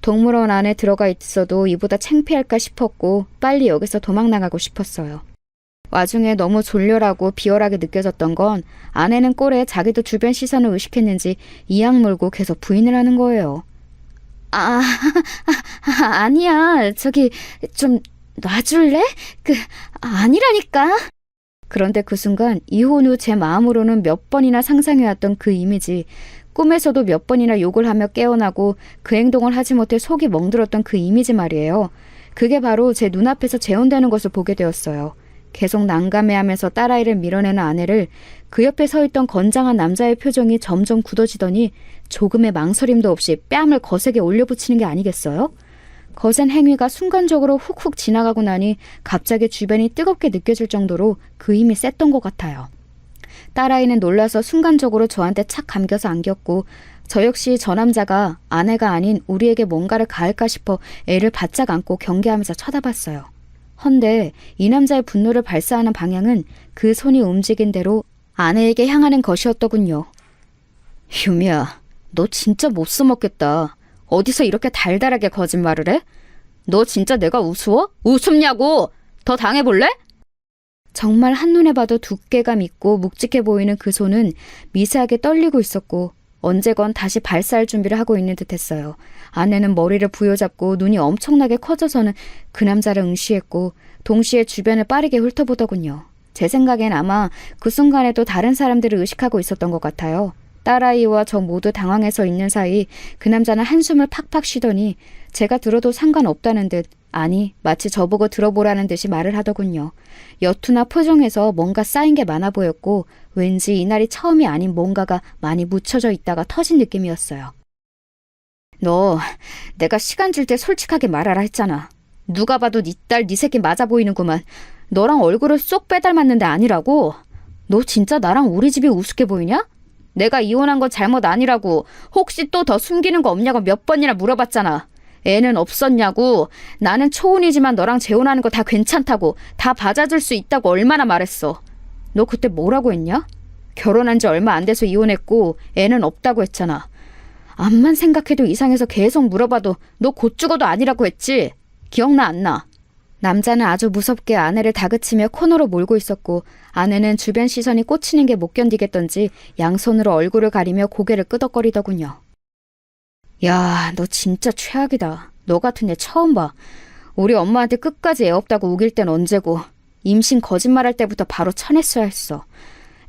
동물원 안에 들어가 있어도 이보다 창피할까 싶었고 빨리 여기서 도망나가고 싶었어요. 와중에 너무 졸렬하고 비열하게 느껴졌던 건 아내는 꼴에 자기도 주변 시선을 의식했는지 이악 물고 계속 부인을 하는 거예요. 아니야. 저기 좀 놔줄래? 아니라니까. 그런데 그 순간 이혼 후 제 마음으로는 몇 번이나 상상해왔던 그 이미지, 꿈에서도 몇 번이나 욕을 하며 깨어나고 그 행동을 하지 못해 속이 멍들었던 그 이미지 말이에요. 그게 바로 제 눈앞에서 재현되는 것을 보게 되었어요. 계속 난감해하면서 딸아이를 밀어내는 아내를 그 옆에 서 있던 건장한 남자의 표정이 점점 굳어지더니 조금의 망설임도 없이 뺨을 거세게 올려붙이는 게 아니겠어요? 거센 행위가 순간적으로 훅훅 지나가고 나니 갑자기 주변이 뜨겁게 느껴질 정도로 그 힘이 셌던 것 같아요. 딸아이는 놀라서 순간적으로 저한테 착 감겨서 안겼고 저 역시 저 남자가 아내가 아닌 우리에게 뭔가를 가할까 싶어 애를 바짝 안고 경계하면서 쳐다봤어요. 헌데 이 남자의 분노를 발사하는 방향은 그 손이 움직인 대로 아내에게 향하는 것이었더군요. 유미야, 너 진짜 못 써먹겠다. 어디서 이렇게 달달하게 거짓말을 해? 너 진짜 내가 우스워? 우습냐고! 더 당해볼래? 정말 한눈에 봐도 두께감 있고 묵직해 보이는 그 손은 미세하게 떨리고 있었고 언제건 다시 발사할 준비를 하고 있는 듯했어요. 아내는 머리를 부여잡고 눈이 엄청나게 커져서는 그 남자를 응시했고 동시에 주변을 빠르게 훑어보더군요. 제 생각엔 아마 그 순간에도 다른 사람들을 의식하고 있었던 것 같아요. 딸아이와 저 모두 당황해서 있는 사이 그 남자는 한숨을 팍팍 쉬더니 제가 들어도 상관없다는 듯, 아니 마치 저보고 들어보라는 듯이 말을 하더군요. 여투나 표정에서 뭔가 쌓인 게 많아 보였고 왠지 이날이 처음이 아닌 뭔가가 많이 묻혀져 있다가 터진 느낌이었어요. 너 내가 시간 줄 때 솔직하게 말하라 했잖아. 누가 봐도 네 딸 네 새끼 맞아 보이는구만. 너랑 얼굴을 쏙 빼닮았는데 아니라고? 너 진짜 나랑 우리 집이 우습게 보이냐? 내가 이혼한 건 잘못 아니라고. 혹시 또 더 숨기는 거 없냐고 몇 번이나 물어봤잖아. 애는 없었냐고. 나는 초혼이지만 너랑 재혼하는 거 다 괜찮다고, 다 받아줄 수 있다고 얼마나 말했어. 너 그때 뭐라고 했냐? 결혼한 지 얼마 안 돼서 이혼했고 애는 없다고 했잖아. 암만 생각해도 이상해서 계속 물어봐도 너 곧 죽어도 아니라고 했지? 기억나 안 나? 남자는 아주 무섭게 아내를 다그치며 코너로 몰고 있었고 아내는 주변 시선이 꽂히는 게 못 견디겠던지 양손으로 얼굴을 가리며 고개를 끄덕거리더군요. 야, 너 진짜 최악이다. 너 같은 애 처음 봐. 우리 엄마한테 끝까지 애 없다고 우길 땐 언제고 임신 거짓말할 때부터 바로 쳐냈어야 했어.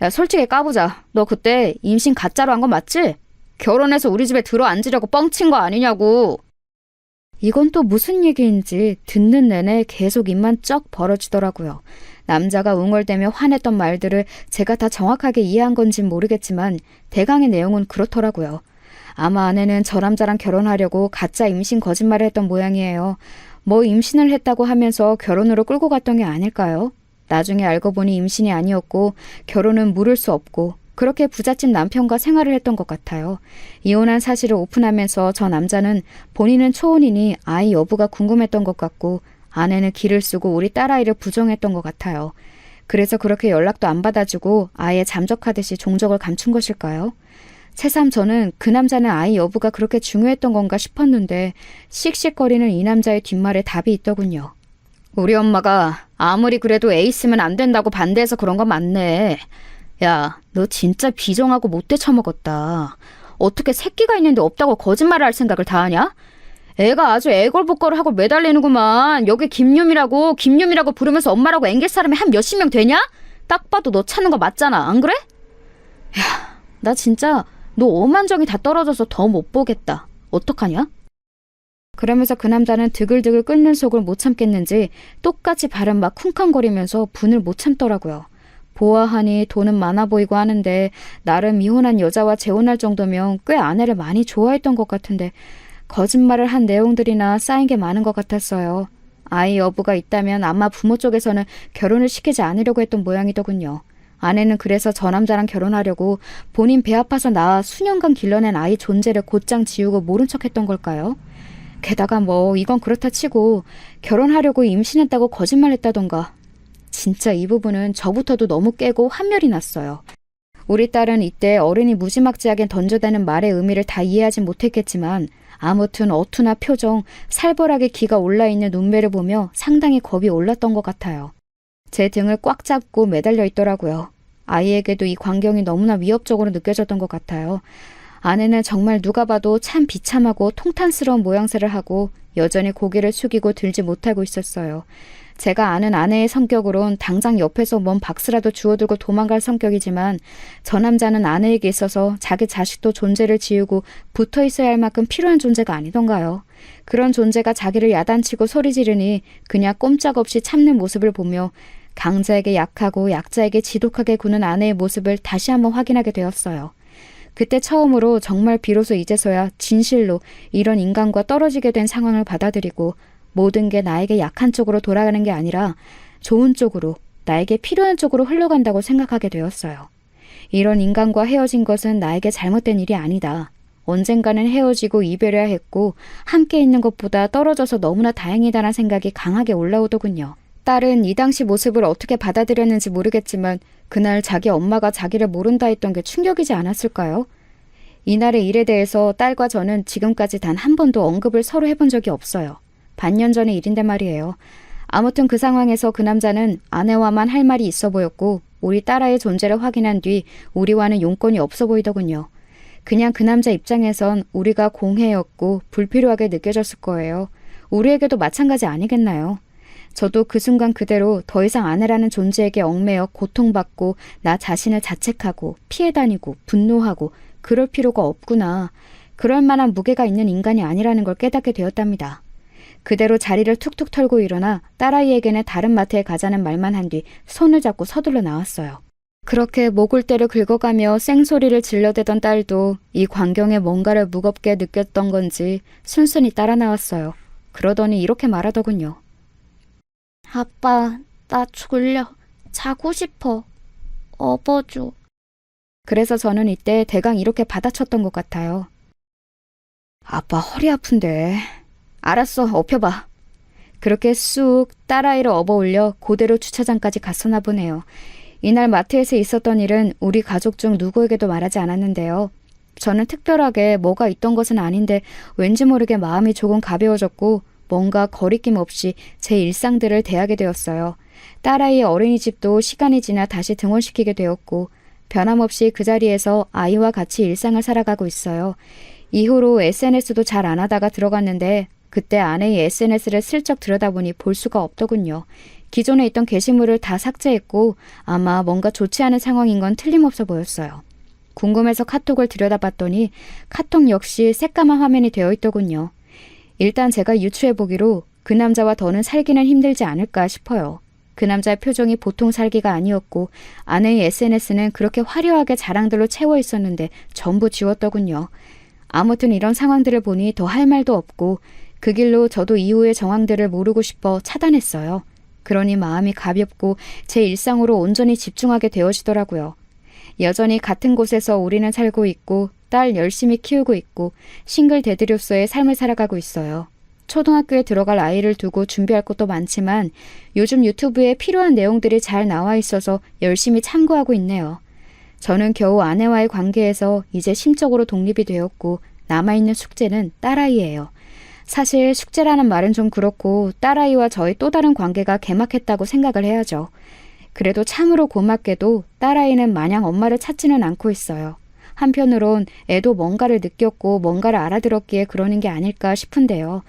야, 솔직히 까보자. 너 그때 임신 가짜로 한 거 맞지? 결혼해서 우리 집에 들어앉으려고 뻥친 거 아니냐고. 이건 또 무슨 얘기인지 듣는 내내 계속 입만 쩍 벌어지더라고요. 남자가 웅얼대며 화냈던 말들을 제가 다 정확하게 이해한 건진 모르겠지만 대강의 내용은 그렇더라고요. 아마 아내는 저 남자랑 결혼하려고 가짜 임신 거짓말을 했던 모양이에요. 뭐 임신을 했다고 하면서 결혼으로 끌고 갔던 게 아닐까요? 나중에 알고 보니 임신이 아니었고 결혼은 물을 수 없고 그렇게 부잣집 남편과 생활을 했던 것 같아요. 이혼한 사실을 오픈하면서 저 남자는 본인은 초혼이니 아이 여부가 궁금했던 것 같고 아내는 기를 쓰고 우리 딸아이를 부정했던 것 같아요. 그래서 그렇게 연락도 안 받아주고 아예 잠적하듯이 종적을 감춘 것일까요? 새삼 저는 그 남자는 아이 여부가 그렇게 중요했던 건가 싶었는데 씩씩거리는 이 남자의 뒷말에 답이 있더군요. 우리 엄마가 아무리 그래도 애 있으면 안 된다고 반대해서 그런 거 맞네. 야, 너 진짜 비정하고 못돼 처먹었다. 어떻게 새끼가 있는데 없다고 거짓말을 할 생각을 다 하냐? 애가 아주 애걸복걸을 하고 매달리는구만. 여기 김유미라고 부르면서 엄마라고 앵길 사람이 한 몇십 명 되냐? 딱 봐도 너 찾는 거 맞잖아. 안 그래? 야, 나 진짜 너 오만정이 다 떨어져서 더 못 보겠다. 어떡하냐? 그러면서 그 남자는 드글드글 끓는 속을 못 참겠는지 똑같이 발은 막 쿵쾅거리면서 분을 못 참더라고요. 보아하니 돈은 많아 보이고 하는데 나름 이혼한 여자와 재혼할 정도면 꽤 아내를 많이 좋아했던 것 같은데 거짓말을 한 내용들이나 쌓인 게 많은 것 같았어요. 아이 여부가 있다면 아마 부모 쪽에서는 결혼을 시키지 않으려고 했던 모양이더군요. 아내는 그래서 저 남자랑 결혼하려고 본인 배 아파서 낳아 수년간 길러낸 아이 존재를 곧장 지우고 모른 척했던 걸까요? 게다가 뭐 이건 그렇다 치고 결혼하려고 임신했다고 거짓말했다던가. 진짜 이 부분은 저부터도 너무 깨고 환멸이 났어요. 우리 딸은 이때 어른이 무지막지하게 던져대는 말의 의미를 다 이해하진 못했겠지만 아무튼 어투나 표정, 살벌하게 기가 올라있는 눈매를 보며 상당히 겁이 올랐던 것 같아요. 제 등을 꽉 잡고 매달려 있더라고요. 아이에게도 이 광경이 너무나 위협적으로 느껴졌던 것 같아요. 아내는 정말 누가 봐도 참 비참하고 통탄스러운 모양새를 하고 여전히 고개를 숙이고 들지 못하고 있었어요. 제가 아는 아내의 성격으론 당장 옆에서 뭔 박스라도 주워들고 도망갈 성격이지만 저 남자는 아내에게 있어서 자기 자식도 존재를 지우고 붙어 있어야 할 만큼 필요한 존재가 아니던가요. 그런 존재가 자기를 야단치고 소리 지르니 그냥 꼼짝없이 참는 모습을 보며 강자에게 약하고 약자에게 지독하게 구는 아내의 모습을 다시 한번 확인하게 되었어요. 그때 처음으로 정말 비로소 이제서야 진실로 이런 인간과 떨어지게 된 상황을 받아들이고 모든 게 나에게 약한 쪽으로 돌아가는 게 아니라 좋은 쪽으로, 나에게 필요한 쪽으로 흘러간다고 생각하게 되었어요. 이런 인간과 헤어진 것은 나에게 잘못된 일이 아니다. 언젠가는 헤어지고 이별해야 했고 함께 있는 것보다 떨어져서 너무나 다행이다라는 생각이 강하게 올라오더군요. 딸은 이 당시 모습을 어떻게 받아들였는지 모르겠지만 그날 자기 엄마가 자기를 모른다 했던 게 충격이지 않았을까요? 이날의 일에 대해서 딸과 저는 지금까지 단 한 번도 언급을 서로 해본 적이 없어요. 반년 전의 일인데 말이에요. 아무튼 그 상황에서 그 남자는 아내와만 할 말이 있어 보였고 우리 딸아이의 존재를 확인한 뒤 우리와는 용건이 없어 보이더군요. 그냥 그 남자 입장에선 우리가 공해였고 불필요하게 느껴졌을 거예요. 우리에게도 마찬가지 아니겠나요? 저도 그 순간 그대로 더 이상 아내라는 존재에게 얽매여 고통받고 나 자신을 자책하고 피해 다니고 분노하고 그럴 필요가 없구나. 그럴 만한 무게가 있는 인간이 아니라는 걸 깨닫게 되었답니다. 그대로 자리를 툭툭 털고 일어나 딸아이에게는 다른 마트에 가자는 말만 한 뒤 손을 잡고 서둘러 나왔어요. 그렇게 목을대를 긁어가며 쌩소리를 질러대던 딸도 이 광경에 뭔가를 무겁게 느꼈던 건지 순순히 따라 나왔어요. 그러더니 이렇게 말하더군요. 아빠, 나 졸려. 자고 싶어. 업어줘. 그래서 저는 이때 대강 이렇게 받아쳤던 것 같아요. 아빠 허리 아픈데. 알았어, 업혀봐. 그렇게 쑥 딸아이를 업어올려 그대로 주차장까지 갔었나 보네요. 이날 마트에서 있었던 일은 우리 가족 중 누구에게도 말하지 않았는데요. 저는 특별하게 뭐가 있던 것은 아닌데 왠지 모르게 마음이 조금 가벼워졌고 뭔가 거리낌 없이 제 일상들을 대하게 되었어요. 딸아이의 어린이집도 시간이 지나 다시 등원시키게 되었고 변함없이 그 자리에서 아이와 같이 일상을 살아가고 있어요. 이후로 SNS도 잘 안 하다가 들어갔는데 그때 아내의 SNS를 슬쩍 들여다보니 볼 수가 없더군요. 기존에 있던 게시물을 다 삭제했고 아마 뭔가 좋지 않은 상황인 건 틀림없어 보였어요. 궁금해서 카톡을 들여다봤더니 카톡 역시 새까만 화면이 되어 있더군요. 일단 제가 유추해보기로 그 남자와 더는 살기는 힘들지 않을까 싶어요. 그 남자의 표정이 보통 살기가 아니었고 아내의 SNS는 그렇게 화려하게 자랑들로 채워 있었는데 전부 지웠더군요. 아무튼 이런 상황들을 보니 더 할 말도 없고 그 길로 저도 이후의 정황들을 모르고 싶어 차단했어요. 그러니 마음이 가볍고 제 일상으로 온전히 집중하게 되어지더라고요. 여전히 같은 곳에서 우리는 살고 있고 딸 열심히 키우고 있고 싱글 데드로서의 삶을 살아가고 있어요. 초등학교에 들어갈 아이를 두고 준비할 것도 많지만 요즘 유튜브에 필요한 내용들이 잘 나와 있어서 열심히 참고하고 있네요. 저는 겨우 아내와의 관계에서 이제 심적으로 독립이 되었고 남아있는 숙제는 딸아이예요. 사실 숙제라는 말은 좀 그렇고 딸아이와 저의 또 다른 관계가 개막했다고 생각을 해야죠. 그래도 참으로 고맙게도 딸아이는 마냥 엄마를 찾지는 않고 있어요. 한편으론 애도 뭔가를 느꼈고 뭔가를 알아들었기에 그러는 게 아닐까 싶은데요.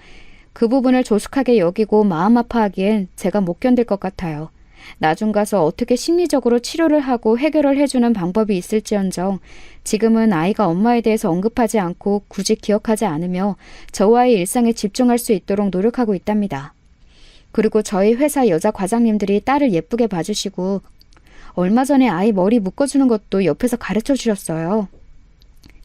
그 부분을 조숙하게 여기고 마음 아파하기엔 제가 못 견딜 것 같아요. 나중 가서 어떻게 심리적으로 치료를 하고 해결을 해주는 방법이 있을지언정 지금은 아이가 엄마에 대해서 언급하지 않고 굳이 기억하지 않으며 저와의 일상에 집중할 수 있도록 노력하고 있답니다. 그리고 저희 회사 여자 과장님들이 딸을 예쁘게 봐주시고 얼마 전에 아이 머리 묶어주는 것도 옆에서 가르쳐 주셨어요.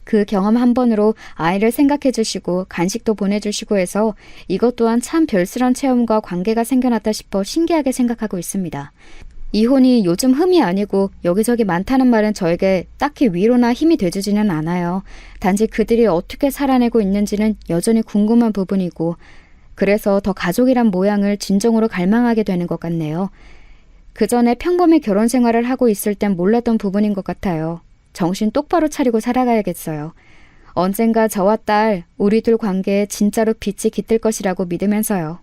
그 경험 한 번으로 아이를 생각해 주시고 간식도 보내주시고 해서 이것 또한 참 별스런 체험과 관계가 생겨났다 싶어 신기하게 생각하고 있습니다. 이혼이 요즘 흠이 아니고 여기저기 많다는 말은 저에게 딱히 위로나 힘이 돼주지는 않아요. 단지 그들이 어떻게 살아내고 있는지는 여전히 궁금한 부분이고 그래서 더 가족이란 모양을 진정으로 갈망하게 되는 것 같네요. 그 전에 평범히 결혼 생활을 하고 있을 땐 몰랐던 부분인 것 같아요. 정신 똑바로 차리고 살아가야겠어요. 언젠가 저와 딸, 우리 둘 관계에 진짜로 빛이 깃들 것이라고 믿으면서요.